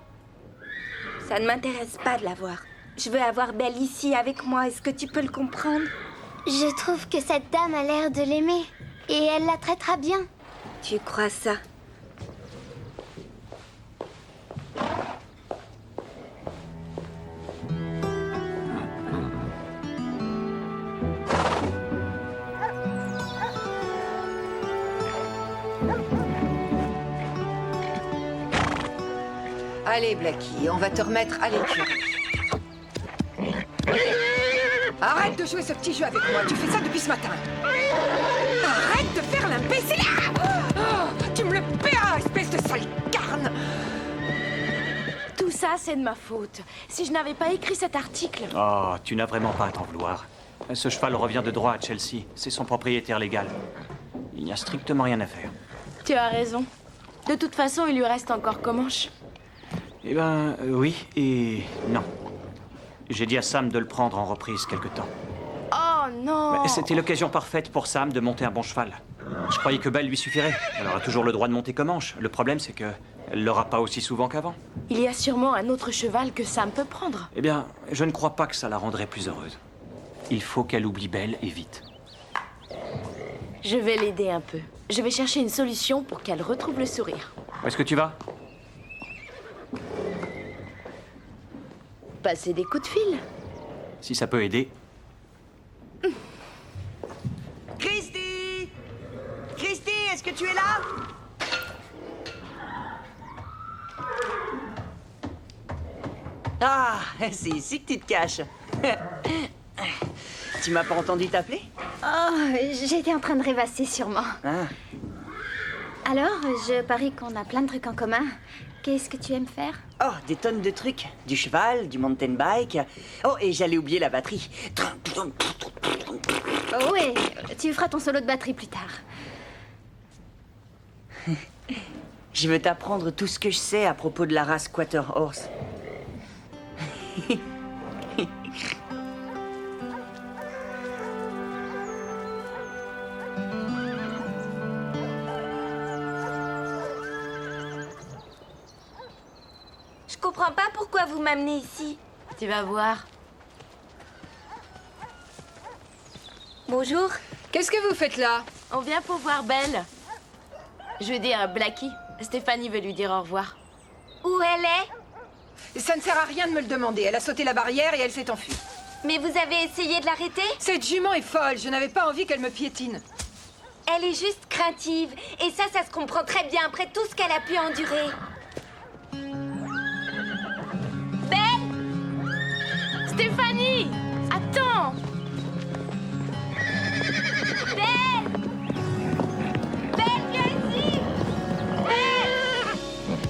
Ça ne m'intéresse pas de la voir. Je veux avoir Belle ici avec moi. Est-ce que tu peux le comprendre? Je trouve que cette dame a l'air de l'aimer. Et elle la traitera bien. Tu crois ça? Allez, Blackie, on va te remettre à l'écurie. Arrête de jouer ce petit jeu avec moi, tu fais ça depuis ce matin. Arrête de faire l'imbécile. Oh, tu me le paieras, espèce de sale carne. Tout ça, c'est de ma faute. Si je n'avais pas écrit cet article... Oh, tu n'as vraiment pas à t'en vouloir. Ce cheval revient de droit à Chelsea. C'est son propriétaire légal. Il n'y a strictement rien à faire. Tu as raison. De toute façon, il lui reste encore Comanche. Eh ben, oui et non. J'ai dit à Sam de le prendre en reprise quelque temps. Oh non! C'était l'occasion parfaite pour Sam de monter un bon cheval. Je croyais que Belle lui suffirait. Elle aura toujours le droit de monter Comanche. Le problème, c'est que elle l'aura pas aussi souvent qu'avant. Il y a sûrement un autre cheval que Sam peut prendre. Eh bien, je ne crois pas que ça la rendrait plus heureuse. Il faut qu'elle oublie Belle et vite. Je vais l'aider un peu. Je vais chercher une solution pour qu'elle retrouve le sourire. Où est-ce que tu vas? Passer des coups de fil. Si ça peut aider. Christy! Christy, est-ce que tu es là? Ah, c'est ici que tu te caches. Tu m'as pas entendu t'appeler? Oh, j'étais en train de rêvasser sûrement. Ah. Alors, je parie qu'on a plein de trucs en commun. Qu'est-ce que tu aimes faire? Oh, des tonnes de trucs. Du cheval, du mountain bike. Oh, et j'allais oublier la batterie. Oh ouais, tu feras ton solo de batterie plus tard. Je veux t'apprendre tout ce que je sais à propos de la race Quarter Horse. Je comprends pas pourquoi vous m'amenez ici. Tu vas voir. Bonjour. Qu'est-ce que vous faites là? On vient pour voir Belle. Je vais dire à Blackie. Stéphanie veut lui dire au revoir. Où elle est? Ça ne sert à rien de me le demander. Elle a sauté la barrière et elle s'est enfuie. Mais vous avez essayé de l'arrêter? Cette jument est folle. Je n'avais pas envie qu'elle me piétine. Elle est juste craintive. Et ça se comprend très bien après tout ce qu'elle a pu endurer. Belle! Stéphanie! Attends! Belle! Belle, viens ici! Belle!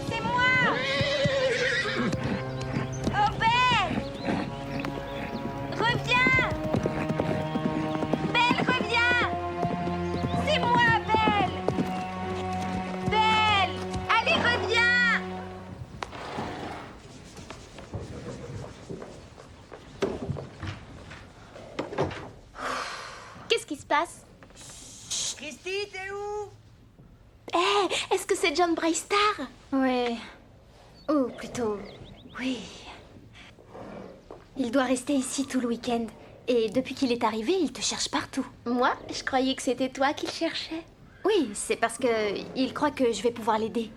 C'est moi! Oh, Belle! Reviens! Belle, reviens! C'est moi, Belle! Belle! Allez, reviens! Qu'est-ce qui se passe? Christy, t'es où? Eh, est-ce que c'est John Braystar? Ouais. Ou plutôt, oui. Il doit rester ici tout le week-end. Et depuis qu'il est arrivé, il te cherche partout. Moi, je croyais que c'était toi qu'il cherchait. Oui, c'est parce que il croit que je vais pouvoir l'aider.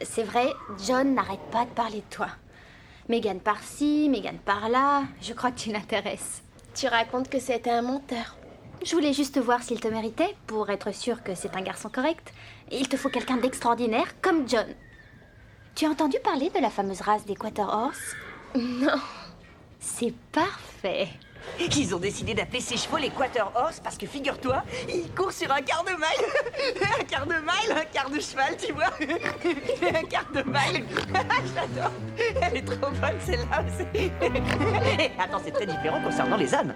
C'est vrai, John n'arrête pas de parler de toi. Megan par-ci, Megan par-là. Je crois que tu l'intéresses. Tu racontes que c'était un menteur. Je voulais juste voir s'il te méritait, pour être sûr que c'est un garçon correct. Il te faut quelqu'un d'extraordinaire comme John. Tu as entendu parler de la fameuse race des Quarter Horse? Non. C'est parfait. Ils ont décidé d'appeler ces chevaux les Quarter Horse parce que, figure-toi, ils courent sur un quart de mile. Un quart de mile, un quart de cheval, tu vois. Un quart de mile. J'adore. Elle est trop bonne, celle-là. Attends, c'est très différent concernant les ânes.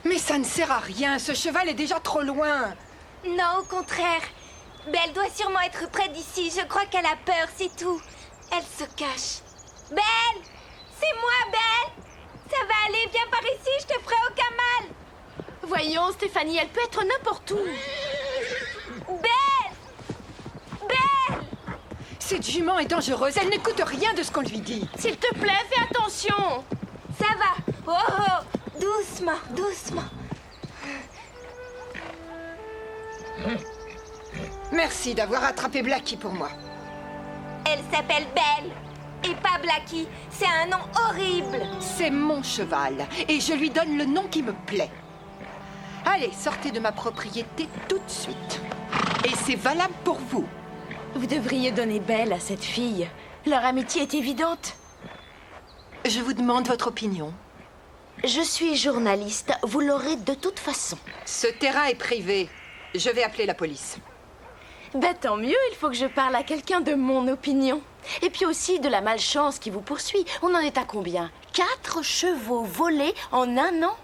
Mais ça ne sert à rien. Ce cheval est déjà trop loin. Non, au contraire. Belle doit sûrement être près d'ici. Je crois qu'elle a peur, c'est tout. Elle se cache. Belle! C'est moi, Belle! Ça va aller, viens par ici, je te ferai aucun mal. Voyons, Stéphanie, elle peut être n'importe où. Belle! Belle! Cette jument est dangereuse. Elle n'écoute rien de ce qu'on lui dit. S'il te plaît, fais attention. Ça va. Oh, oh. Doucement, doucement. Merci d'avoir attrapé Blackie pour moi. Elle s'appelle Belle. Et pas Blackie. C'est un nom horrible. C'est mon cheval. Et je lui donne le nom qui me plaît. Allez, sortez de ma propriété tout de suite. Et c'est valable pour vous. Vous devriez donner Belle à cette fille. Leur amitié est évidente. Je vous demande votre opinion. Je suis journaliste. Vous l'aurez de toute façon. Ce terrain est privé. Je vais appeler la police. Ben tant mieux, il faut que je parle à quelqu'un de mon opinion. Et puis aussi de la malchance qui vous poursuit. On en est à combien? 4 chevaux volés en un an?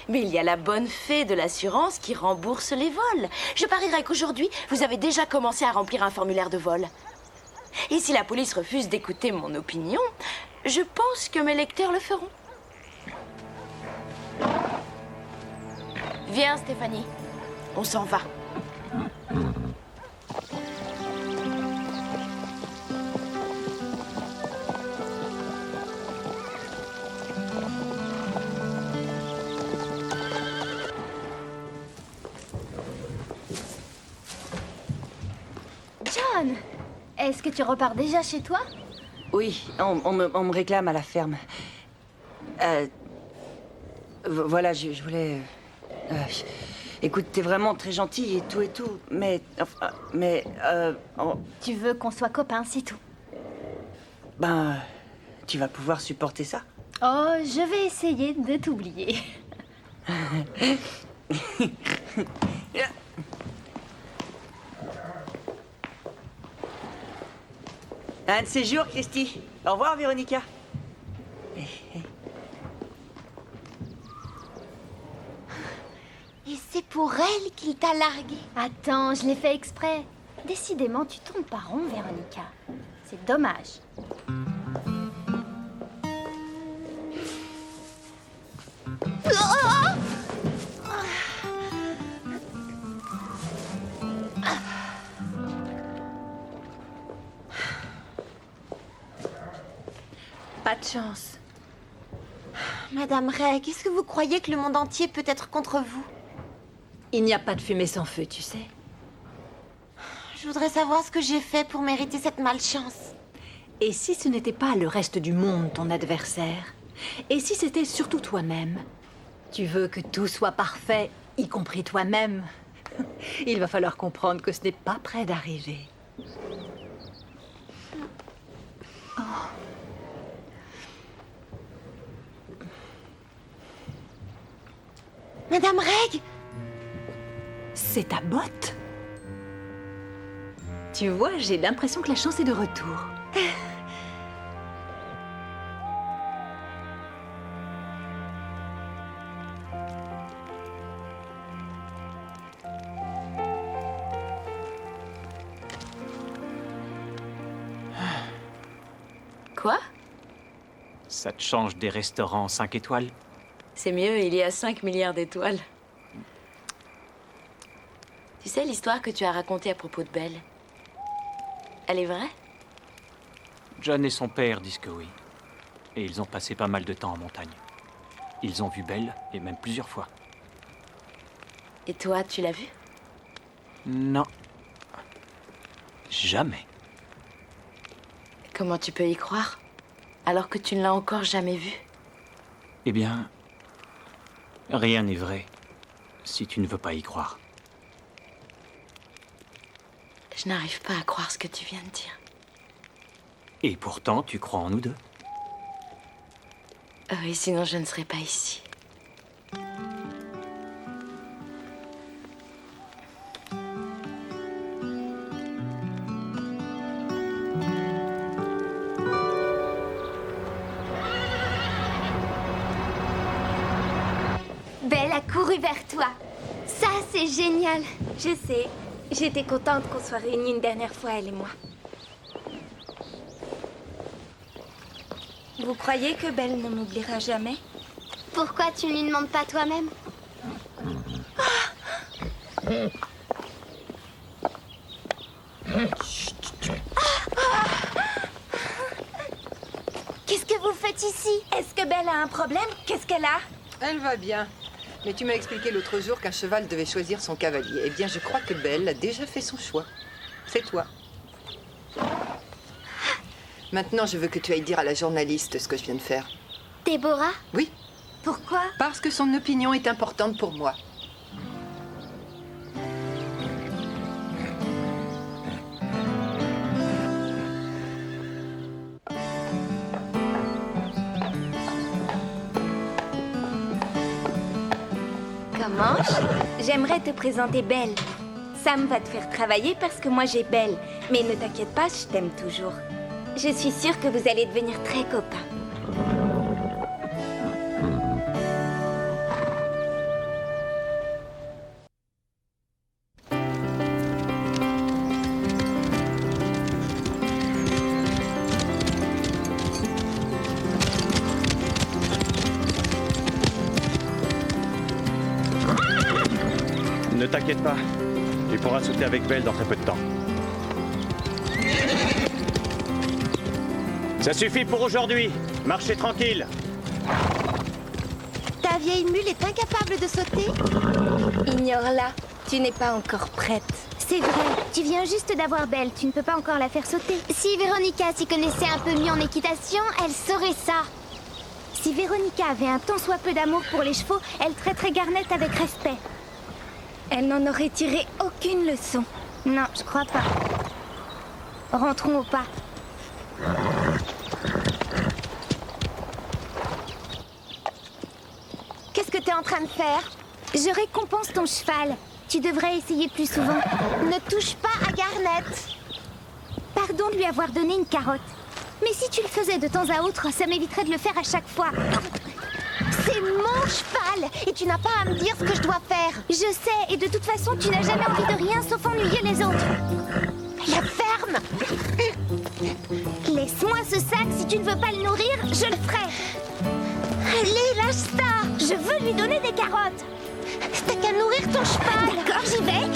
Mais il y a la bonne fée de l'assurance qui rembourse les vols. Je parierais qu'aujourd'hui, vous avez déjà commencé à remplir un formulaire de vol. Et si la police refuse d'écouter mon opinion, je pense que mes lecteurs le feront. Viens, Stéphanie. On s'en va. John, est-ce que tu repars déjà chez toi? Oui, on me réclame à la ferme. Voilà, je voulais... écoute, t'es vraiment très gentil et tout, mais... Tu veux qu'on soit copains, c'est tout. Ben, tu vas pouvoir supporter ça? Oh, je vais essayer de t'oublier. Un de ces jours, Christy. Au revoir, Véronica. Et c'est pour elle qu'il t'a largué. Attends, je l'ai fait exprès. Décidément, tu tournes pas rond, Véronica. C'est dommage. Pas de chance. Madame Ray, qu'est-ce que vous croyez que le monde entier peut être contre vous? Il n'y a pas de fumée sans feu, tu sais. Je voudrais savoir ce que j'ai fait pour mériter cette malchance. Et si ce n'était pas le reste du monde ton adversaire? Et si c'était surtout toi-même? Tu veux que tout soit parfait, y compris toi-même? Il va falloir comprendre que ce n'est pas près d'arriver. Oh. Madame Reg! C'est ta botte? Tu vois, j'ai l'impression que la chance est de retour. Quoi? Ça te change des restaurants 5 étoiles? C'est mieux, il y a 5 milliards d'étoiles. Tu sais l'histoire que tu as racontée à propos de Belle? Elle est vraie? John et son père disent que oui. Et ils ont passé pas mal de temps en montagne. Ils ont vu Belle, et même plusieurs fois. Et toi, tu l'as vue? Non. Jamais. Comment tu peux y croire? Alors que tu ne l'as encore jamais vue? Eh bien, rien n'est vrai si tu ne veux pas y croire. Je n'arrive pas à croire ce que tu viens de dire. Et pourtant, tu crois en nous deux. Oui, sinon je ne serais pas ici. Belle a couru vers toi. Ça, c'est génial. Je sais. J'étais contente qu'on soit réunis une dernière fois, elle et moi. Vous croyez que Belle ne m'oubliera jamais? Pourquoi tu ne lui demandes pas toi-même? Qu'est-ce que vous faites ici? Est-ce que Belle a un problème? Qu'est-ce qu'elle a? Elle va bien. Mais tu m'as expliqué l'autre jour qu'un cheval devait choisir son cavalier. Eh bien, je crois que Belle a déjà fait son choix. C'est toi. Maintenant, je veux que tu ailles dire à la journaliste ce que je viens de faire. Déborah? Oui. Pourquoi? Parce que son opinion est importante pour moi. Comment? J'aimerais te présenter Belle. Sam va te faire travailler parce que moi j'ai Belle. Mais ne t'inquiète pas, je t'aime toujours. Je suis sûre que vous allez devenir très copains. Ne t'inquiète pas, tu pourras sauter avec Belle dans très peu de temps. Ça suffit pour aujourd'hui. Marchez tranquille. Ta vieille mule est incapable de sauter? Ignore-la, tu n'es pas encore prête. C'est vrai, tu viens juste d'avoir Belle, tu ne peux pas encore la faire sauter. Si Véronica s'y connaissait un peu mieux en équitation, elle saurait ça. Si Véronica avait un tant soit peu d'amour pour les chevaux, elle traiterait Garnet avec respect. Elle n'en aurait tiré aucune leçon. Non, je crois pas. Rentrons au pas. Qu'est-ce que t'es en train de faire? Je récompense ton cheval. Tu devrais essayer plus souvent. Ne touche pas à Garnet. Pardon de lui avoir donné une carotte. Mais si tu le faisais de temps à autre, ça m'éviterait de le faire à chaque fois. C'est mon cheval et tu n'as pas à me dire ce que je dois faire. Je sais, et de toute façon, tu n'as jamais envie de rien sauf ennuyer les autres. La ferme. Laisse-moi ce sac, si tu ne veux pas le nourrir, je le ferai. Allez, lâche ça. Je veux lui donner des carottes. T'as qu'à nourrir ton cheval. D'accord, j'y vais.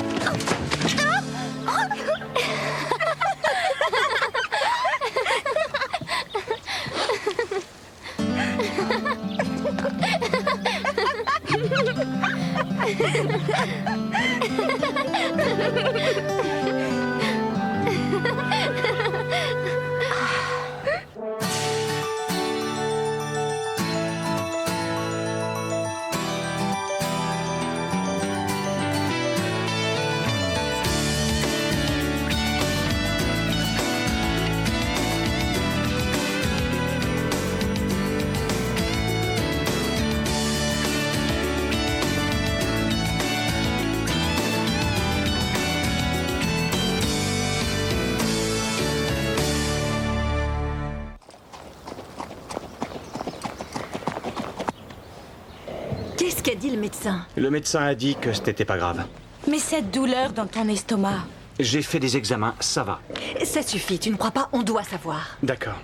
Qu'est-ce qu'a dit le médecin? Le médecin a dit que ce n'était pas grave. Mais cette douleur dans ton estomac... J'ai fait des examens, ça va. Ça suffit, tu ne crois pas? On doit savoir. D'accord.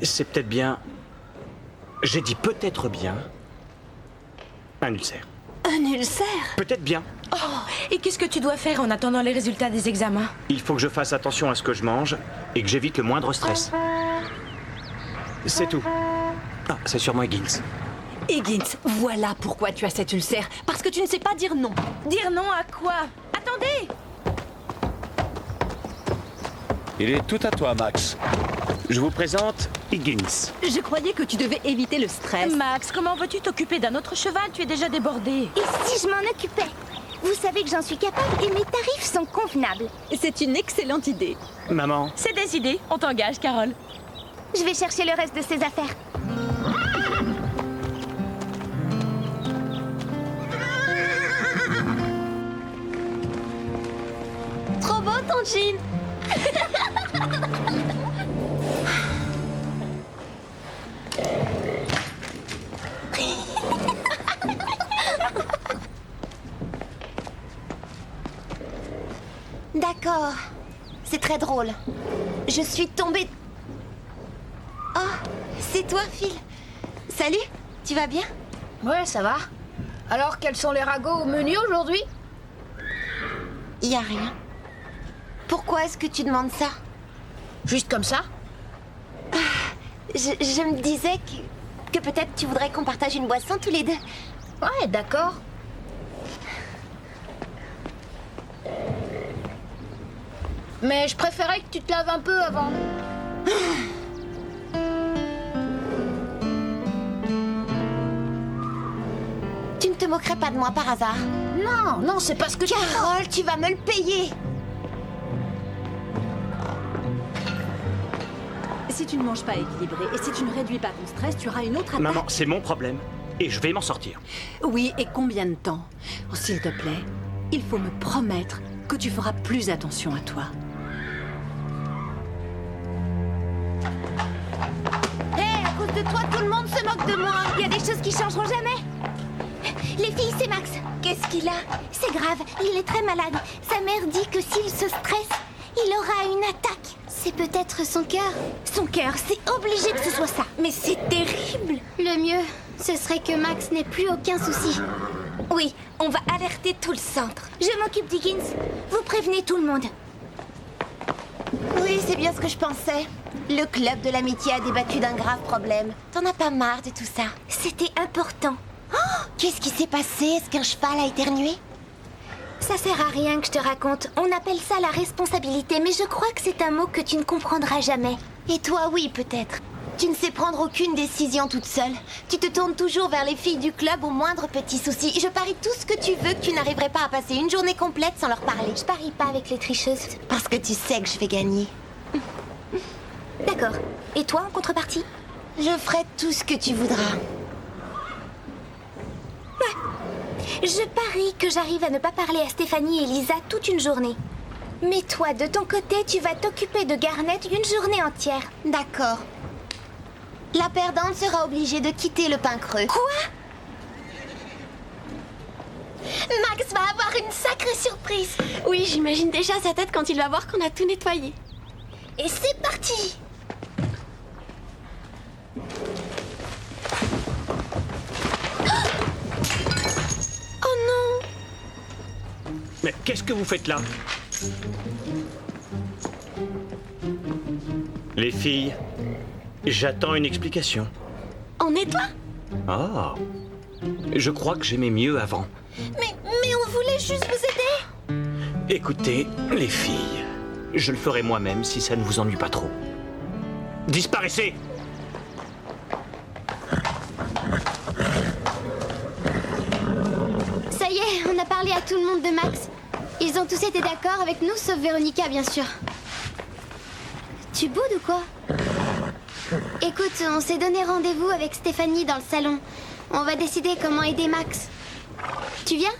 C'est peut-être bien... J'ai dit peut-être bien... un ulcère. Un ulcère? Peut-être bien. Oh, et qu'est-ce que tu dois faire en attendant les résultats des examens? Il faut que je fasse attention à ce que je mange et que j'évite le moindre stress. C'est tout. Ah, c'est sûrement Higgins. Higgins, voilà pourquoi tu as cet ulcère. Parce que tu ne sais pas dire non. Dire non à quoi? Attendez! Il est tout à toi, Max. Je vous présente Higgins. Je croyais que tu devais éviter le stress. Max, comment veux-tu t'occuper d'un autre cheval? Tu es déjà débordé. Et si je m'en occupais? Vous savez que j'en suis capable et mes tarifs sont convenables. C'est une excellente idée. Maman. C'est des idées. On t'engage, Carole. Je vais chercher le reste de ces affaires. Trop beau ton jean. D'accord. C'est très drôle. Je suis tombée... Oh, c'est toi, Phil. Salut, tu vas bien? Ouais, ça va. Alors, quels sont les ragots au menu aujourd'hui? Y a rien. Pourquoi est-ce que tu demandes ça? Juste comme ça? Je me disais que peut-être tu voudrais qu'on partage une boisson tous les deux. Ouais, d'accord. Mais je préférais que tu te laves un peu avant. Tu ne te moquerais pas de moi par hasard? Non, non, c'est pas ce que Carole, tu vas me le payer. Si tu ne manges pas équilibré et si tu ne réduis pas ton stress, tu auras une autre attaque. Maman, c'est mon problème. Et je vais m'en sortir. Oui, et combien de temps? Oh, s'il te plaît, il faut me promettre que tu feras plus attention à toi. Hé, à cause de toi, tout le monde se moque de moi. Il y a des choses qui changeront jamais. Les filles, c'est Max. Qu'est-ce qu'il a? C'est grave, il est très malade. Sa mère dit que s'il se stresse, il aura une attaque. C'est peut-être son cœur. Son cœur, c'est obligé que ce soit ça. Mais c'est terrible. Le mieux, ce serait que Max n'ait plus aucun souci. Oui, on va alerter tout le centre. Je m'occupe d'Higgins. Vous prévenez tout le monde. Oui, c'est bien ce que je pensais. Le club de l'amitié a débattu d'un grave problème. T'en as pas marre de tout ça? C'était important. Oh, qu'est-ce qui s'est passé? Est-ce qu'un cheval a éternué? Ça sert à rien que je te raconte. On appelle ça la responsabilité, mais je crois que c'est un mot que tu ne comprendras jamais. Et toi, oui, peut-être. Tu ne sais prendre aucune décision toute seule. Tu te tournes toujours vers les filles du club au moindre petit souci. Je parie tout ce que tu veux que tu n'arriverais pas à passer une journée complète sans leur parler. Je parie pas avec les tricheuses. Parce que tu sais que je vais gagner. D'accord. Et toi, en contrepartie? Je ferai tout ce que tu voudras. Je parie que j'arrive à ne pas parler à Stéphanie et Lisa toute une journée. Mais toi, de ton côté, tu vas t'occuper de Garnet une journée entière. D'accord. La perdante sera obligée de quitter le pain creux. Quoi? Max va avoir une sacrée surprise. Oui, j'imagine déjà sa tête quand il va voir qu'on a tout nettoyé. Et c'est parti! Oh non! Mais qu'est-ce que vous faites là? Les filles, j'attends une explication. On nettoie? Ah, je crois que j'aimais mieux avant. Mais on voulait juste vous aider. Écoutez, les filles, je le ferai moi-même si ça ne vous ennuie pas trop. Disparaissez! Ça y est, on a parlé à tout le monde de Max. Ils ont tous été d'accord avec nous, sauf Véronica, bien sûr. Tu boudes ou quoi? Écoute, on s'est donné rendez-vous avec Stéphanie dans le salon. On va décider comment aider Max. Tu viens?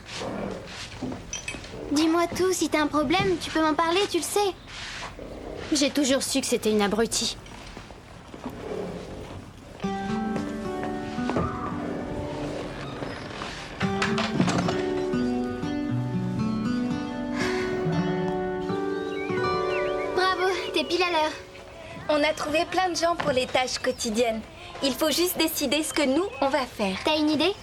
Dis-moi tout, si t'as un problème, tu peux m'en parler, tu le sais. J'ai toujours su que c'était une abrutie. t'es pile à l'heure. On a trouvé plein de gens pour les tâches quotidiennes. Il faut juste décider ce que nous, on va faire. T'as une idée?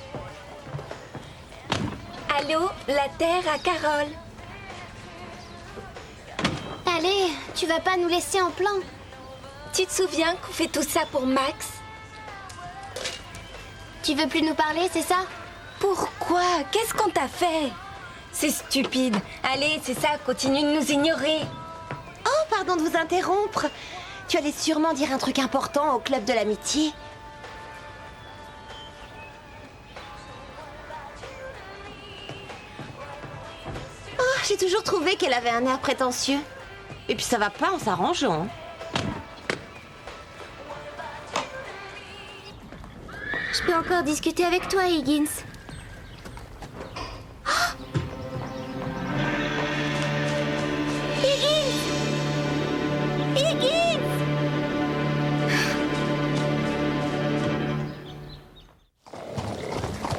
Allô, la Terre à Carole. Allez, tu vas pas nous laisser en plan. Tu te souviens qu'on fait tout ça pour Max? Tu veux plus nous parler, c'est ça? Pourquoi? Qu'est-ce qu'on t'a fait? C'est stupide. Allez, c'est ça, continue de nous ignorer. Oh, pardon de vous interrompre. Tu allais sûrement dire un truc important au club de l'amitié. Oh, j'ai toujours trouvé qu'elle avait un air prétentieux. Et puis ça va pas en s'arrangeant. Je peux encore discuter avec toi, Higgins.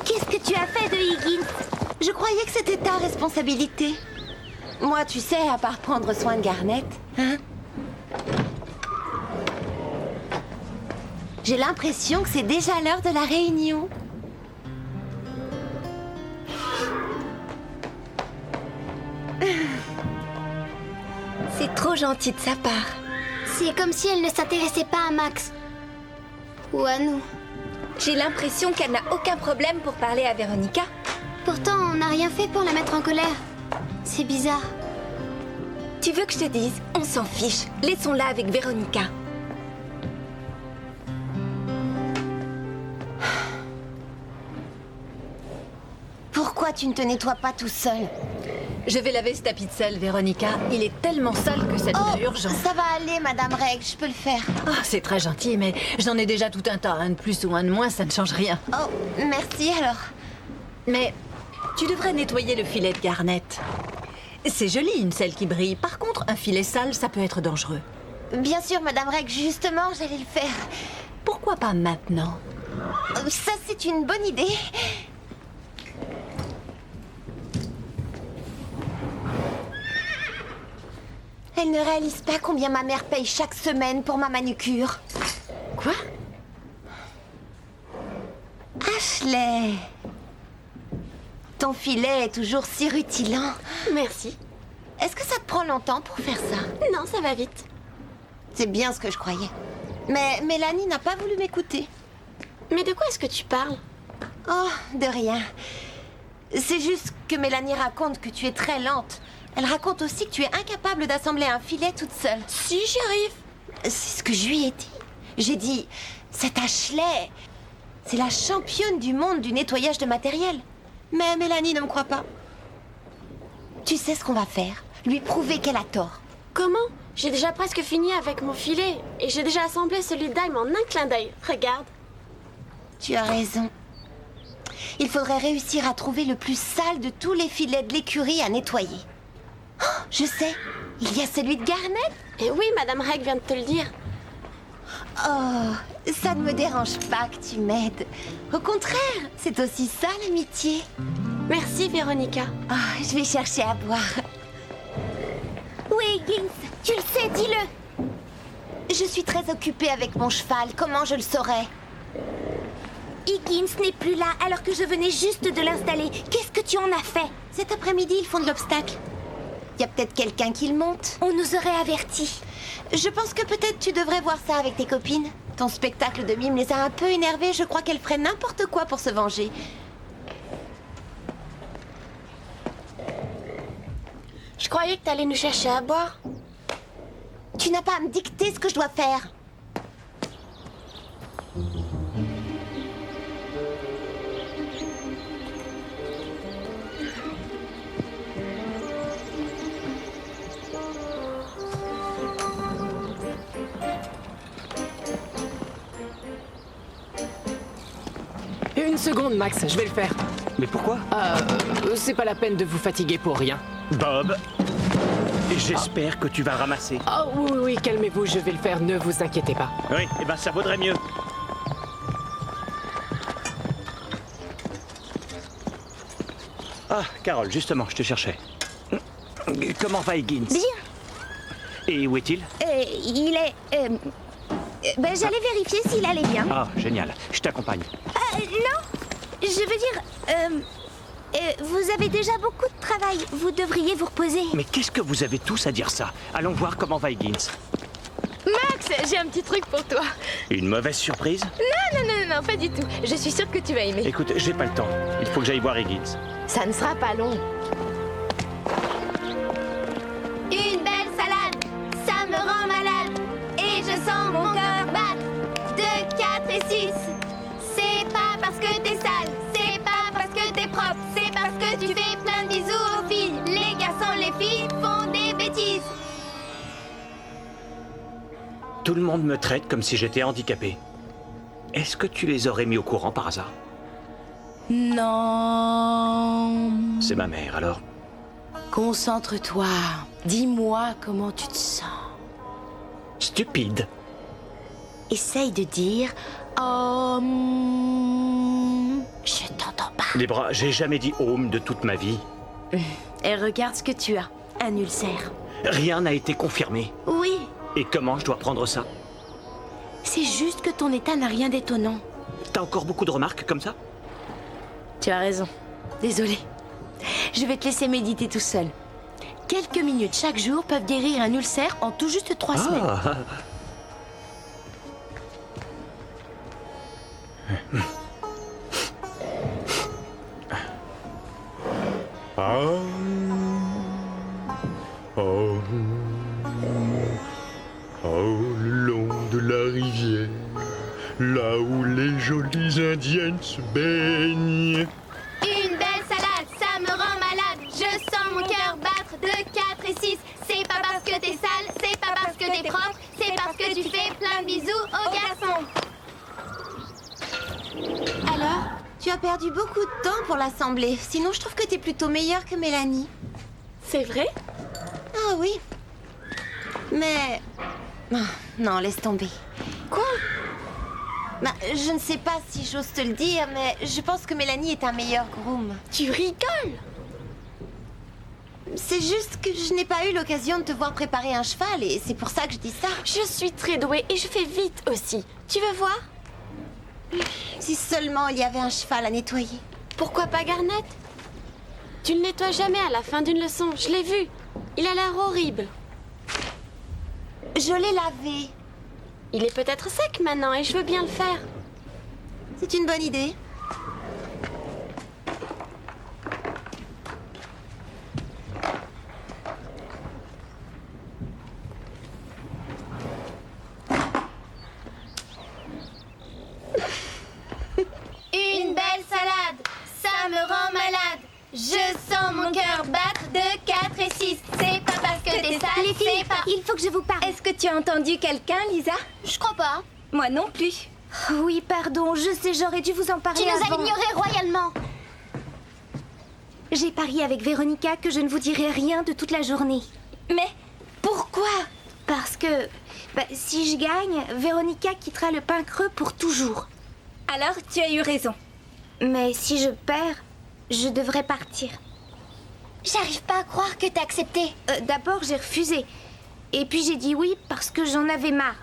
Qu'est-ce que tu as fait de Higgins? Je croyais que c'était ta responsabilité. Moi, tu sais, à part prendre soin de Garnet, hein? J'ai l'impression que c'est déjà l'heure de la réunion. C'est trop gentil de sa part. C'est comme si elle ne s'intéressait pas à Max. Ou à nous. J'ai l'impression qu'elle n'a aucun problème pour parler à Véronica. Pourtant, on n'a rien fait pour la mettre en colère. C'est bizarre. Tu veux que je te dise? On s'en fiche. Laissons-la avec Véronica. Pourquoi tu ne te nettoies pas tout seul? Je vais laver ce tapis de sel, Véronica. Il est tellement sale que ça devient urgent. Ça va aller, Madame Reg, je peux le faire. Ah, c'est très gentil, mais j'en ai déjà tout un tas. Un de plus ou un de moins, ça ne change rien. Oh, merci alors. Mais tu devrais nettoyer le filet de Garnet. C'est joli, une selle qui brille. Par contre, un filet sale, ça peut être dangereux. Bien sûr, Madame Reg, justement, j'allais le faire. Pourquoi pas maintenant? Ça, c'est une bonne idée. Elle ne réalise pas combien ma mère paye chaque semaine pour ma manucure. Quoi? Ashley, ton filet est toujours si rutilant. Merci. Est-ce que ça te prend longtemps pour faire ça? Non, ça va vite. C'est bien ce que je croyais. Mais Mélanie n'a pas voulu m'écouter. Mais de quoi est-ce que tu parles? Oh, de rien. C'est juste que Mélanie raconte que tu es très lente. Elle raconte aussi que tu es incapable d'assembler un filet toute seule. Si, j'y arrive. C'est ce que je lui ai dit. J'ai dit, cette Ashley, c'est la championne du monde du nettoyage de matériel. Mais Mélanie ne me croit pas. Tu sais ce qu'on va faire? Lui prouver qu'elle a tort. Comment? J'ai déjà presque fini avec mon filet. Et j'ai déjà assemblé celui de Dime en un clin d'œil. Regarde. Tu as raison. Il faudrait réussir à trouver le plus sale de tous les filets de l'écurie à nettoyer. Oh, je sais, il y a celui de Garnet. Et oui, Madame Reg vient de te le dire. Oh, ça ne me dérange pas que tu m'aides. Au contraire, c'est aussi ça l'amitié. Merci, Véronica. Oh, je vais chercher à boire. Oui, Higgins, tu le sais, dis-le. Je suis très occupée avec mon cheval, comment je le saurais? Higgins n'est plus là alors que je venais juste de l'installer. Qu'est-ce que tu en as fait? Cet après-midi, ils font de l'obstacle. Il y a peut-être quelqu'un qui le monte. On nous aurait avertis. Je pense que peut-être tu devrais voir ça avec tes copines. Ton spectacle de mime les a un peu énervées. Je crois qu'elles feraient n'importe quoi pour se venger. Je croyais que t'allais nous chercher à boire. Tu n'as pas à me dicter ce que je dois faire. Une seconde, Max, je vais le faire. Mais pourquoi? C'est pas la peine de vous fatiguer pour rien. Bob, j'espère que tu vas ramasser. Oh oui, calmez-vous, je vais le faire, ne vous inquiétez pas. Oui, eh ben ça vaudrait mieux. Ah, Carole, justement, je te cherchais. Comment va Higgins? Bien. Et où est-il? Il est... ben, j'allais vérifier s'il allait bien. Ah, génial. Je t'accompagne. Non, je veux dire... vous avez déjà beaucoup de travail. Vous devriez vous reposer. Mais qu'est-ce que vous avez tous à dire ça? Allons voir comment va Higgins. Max, j'ai un petit truc pour toi. Une mauvaise surprise? Non, pas du tout. Je suis sûre que tu vas aimer. Écoute, j'ai pas le temps. Il faut que j'aille voir Higgins. Ça ne sera pas long. Une belle salade, ça me rend malade. Et je sens mon cœur battre. 2, 4 et 6. C'est pas parce que t'es sale, c'est pas parce que t'es propre, c'est parce que tu fais plein de bisous aux filles. Les garçons, les filles font des bêtises. Tout le monde me traite comme si j'étais handicapé. Est-ce que tu les aurais mis au courant par hasard? Non. C'est ma mère, alors. Concentre-toi. Dis-moi comment tu te sens. Stupide. Essaye de dire... je t'entends pas. Les bras, j'ai jamais dit home de toute ma vie. Et regarde ce que tu as. Un ulcère. Rien n'a été confirmé. Oui. Et comment je dois prendre ça? C'est juste que ton état n'a rien d'étonnant. T'as encore beaucoup de remarques comme ça? Tu as raison. Désolée. Je vais te laisser méditer tout seul. Quelques minutes chaque jour peuvent guérir un ulcère en tout juste 3 semaines. Le long de la rivière, là où les jolies indiennes se baignent. Une belle salade, ça me rend malade. Je sens mon cœur battre. 2, 4 et 6. C'est pas parce que t'es sale, c'est pas parce que t'es propre, c'est parce que tu fais plein de bisous aux garçons. Alors, tu as perdu beaucoup de temps pour l'assembler. Sinon, je trouve que t'es plutôt meilleure que Mélanie. C'est vrai? Ah oui. Mais... Oh, non, laisse tomber. Quoi? Bah, je ne sais pas si j'ose te le dire, mais je pense que Mélanie est un meilleur groom. Tu rigoles? C'est juste que je n'ai pas eu l'occasion de te voir préparer un cheval et c'est pour ça que je dis ça. Je suis très douée et je fais vite aussi. Tu veux voir? Si seulement il y avait un cheval à nettoyer. Pourquoi pas Garnet? Tu ne le nettoies jamais à la fin d'une leçon, je l'ai vu. Il a l'air horrible. Je l'ai lavé. Il est peut-être sec maintenant et je veux bien le faire. C'est une bonne idée. Une belle salade, ça me rend malade. Je sens mon cœur battre. 2, 4 et 6. C'est pas parce que t'es sale, Les filles, c'est pas... il faut que je vous parle. Est-ce que tu as entendu quelqu'un, Lisa? Je crois pas. Moi non plus. Oui, pardon, je sais, j'aurais dû vous en parler Tu nous as avant. ignorés royalement. J'ai parié avec Véronica que je ne vous dirai rien de toute la journée. Mais pourquoi? Parce que, si je gagne, Véronica quittera le pain creux pour toujours. Alors, tu as eu raison. Mais si je perds, je devrais partir. J'arrive pas à croire que t'as accepté. D'abord, j'ai refusé. Et puis j'ai dit oui parce que j'en avais marre.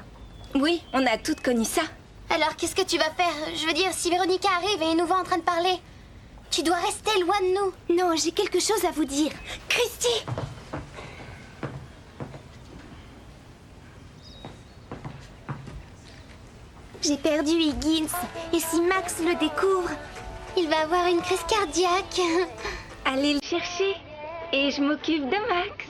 Oui, on a toutes connu ça. Alors qu'est-ce que tu vas faire? Je veux dire, si Véronica arrive et nous voit en train de parler, tu dois rester loin de nous. Non, j'ai quelque chose à vous dire. Christy! J'ai perdu Higgins. Et si Max le découvre, il va avoir une crise cardiaque. Allez le chercher. Et je m'occupe de Max.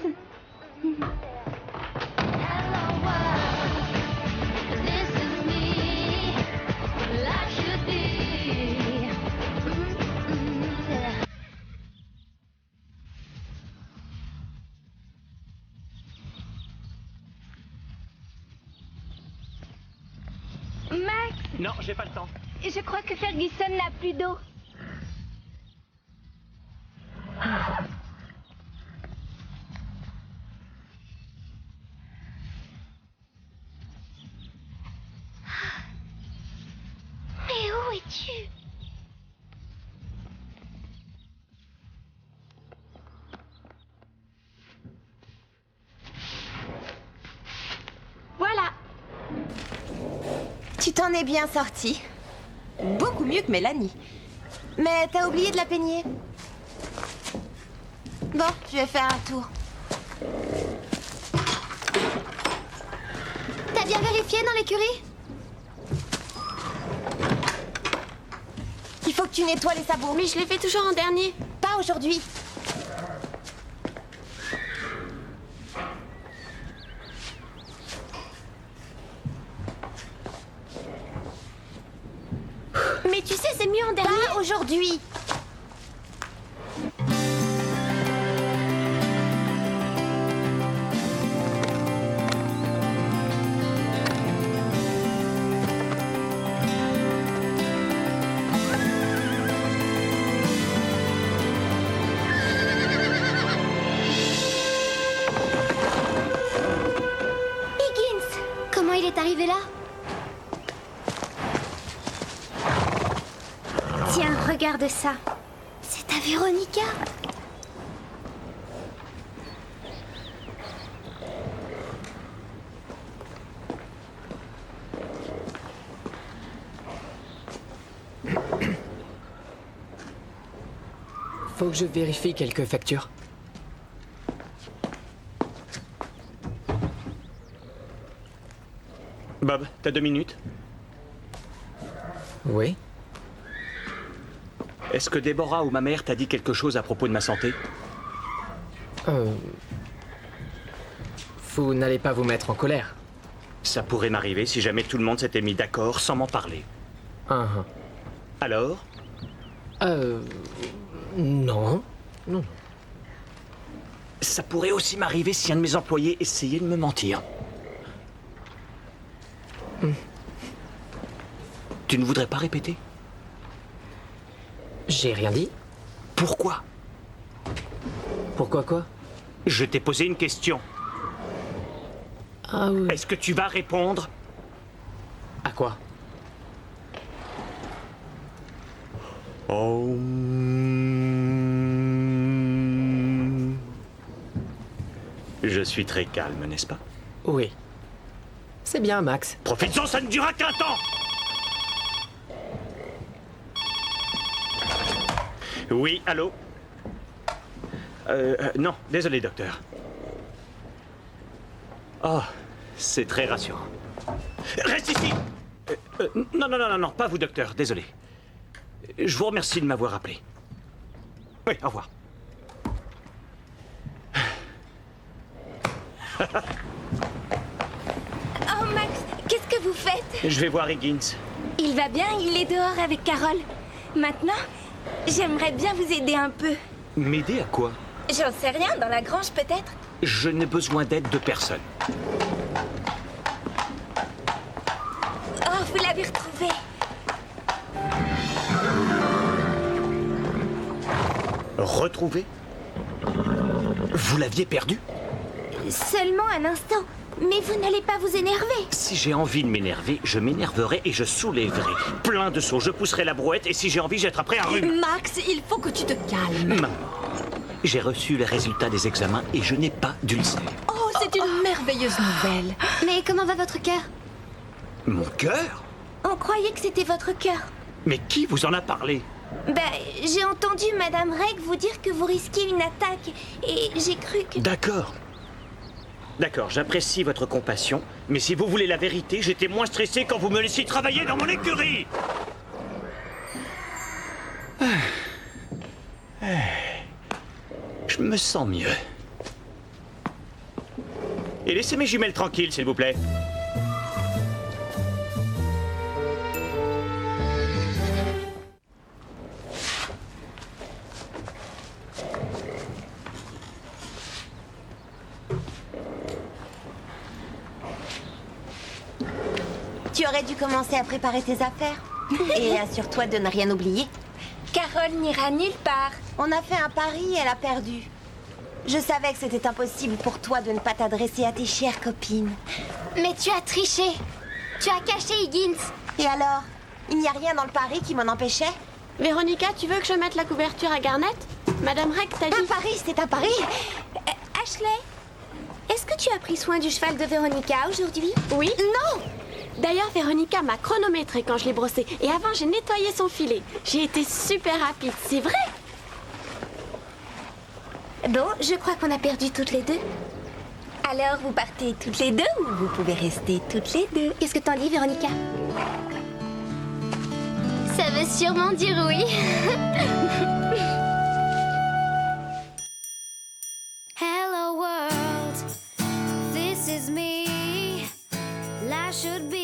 Max! Non, j'ai pas le temps. Je crois que Ferguson n'a plus d'eau. Mais où es-tu? t'en es bien sortie. Beaucoup mieux que Mélanie. Mais t'as oublié de la peigner. Bon, je vais faire un tour. T'as bien vérifié dans l'écurie? Il faut que tu nettoies les sabots. Mais je les fais toujours en dernier. Pas aujourd'hui. Mais tu sais, c'est mieux en dernier. Pas aujourd'hui. Comment il est arrivé là? Tiens, regarde ça. C'est ta Véronica. Faut que je vérifie quelques factures. Bob, t'as 2 minutes? Oui. Est-ce que Déborah ou ma mère t'a dit quelque chose à propos de ma santé? Vous n'allez pas vous mettre en colère? Ça pourrait m'arriver si jamais tout le monde s'était mis d'accord sans m'en parler. Alors? Non. Non. Ça pourrait aussi m'arriver si un de mes employés essayait de me mentir. Tu ne voudrais pas répéter? J'ai rien dit. Pourquoi? Pourquoi quoi? Je t'ai posé une question. Ah oui. Est-ce que tu vas répondre? À quoi? Oh. Je suis très calme, n'est-ce pas? Oui. C'est bien, Max. Profites-en, ça ne durera qu'un temps! Oui, allô? Non, désolé, docteur. Oh, c'est très rassurant. Reste ici! Non, pas vous, docteur, désolé. Je vous remercie de m'avoir appelé. Oui, au revoir. Oh, Max, qu'est-ce que vous faites? Je vais voir Higgins. Il va bien, il est dehors avec Carole. Maintenant, j'aimerais bien vous aider un peu. M'aider à quoi? J'en sais rien, dans la grange peut-être? Je n'ai besoin d'aide de personne. Oh, vous l'avez retrouvé. Retrouvé? Vous l'aviez perdu? Seulement un instant. Mais vous n'allez pas vous énerver. Si j'ai envie de m'énerver, je m'énerverai et je soulèverai plein de seaux. Je pousserai la brouette et si j'ai envie, j'attraperai un rhume. Max, il faut que tu te calmes. Maman, j'ai reçu les résultats des examens et je n'ai pas d'ulcère. Oh, c'est une merveilleuse nouvelle. Mais comment va votre cœur? Mon cœur? On croyait que c'était votre cœur. Mais qui vous en a parlé? Ben, j'ai entendu Madame Reg vous dire que vous risquiez une attaque et j'ai cru que... D'accord. D'accord, j'apprécie votre compassion, mais si vous voulez la vérité, j'étais moins stressé quand vous me laissiez travailler dans mon écurie. Je me sens mieux. Et laissez mes jumelles tranquilles, s'il vous plaît. Tu aurais dû commencer à préparer tes affaires. Et assure-toi de ne rien oublier. Carole n'ira nulle part. On a fait un pari et elle a perdu. Je savais que c'était impossible pour toi de ne pas t'adresser à tes chères copines. Mais tu as triché. Tu as caché Higgins. Et alors? Il n'y a rien dans le pari qui m'en empêchait? Véronica, tu veux que je mette la couverture à Garnet? Madame Reg t'a dit... Un pari, c'est un pari. Ashley, est-ce que tu as pris soin du cheval de Véronica aujourd'hui? Oui. Non! D'ailleurs, Véronica m'a chronométré quand je l'ai brossé. Et avant, j'ai nettoyé son filet. J'ai été super rapide, c'est vrai. Bon, je crois qu'on a perdu toutes les deux. Alors, vous partez toutes les deux ou vous pouvez rester toutes les deux? Qu'est-ce que t'en dis, Véronica? Ça veut sûrement dire oui. Hello world, this is me. Life should be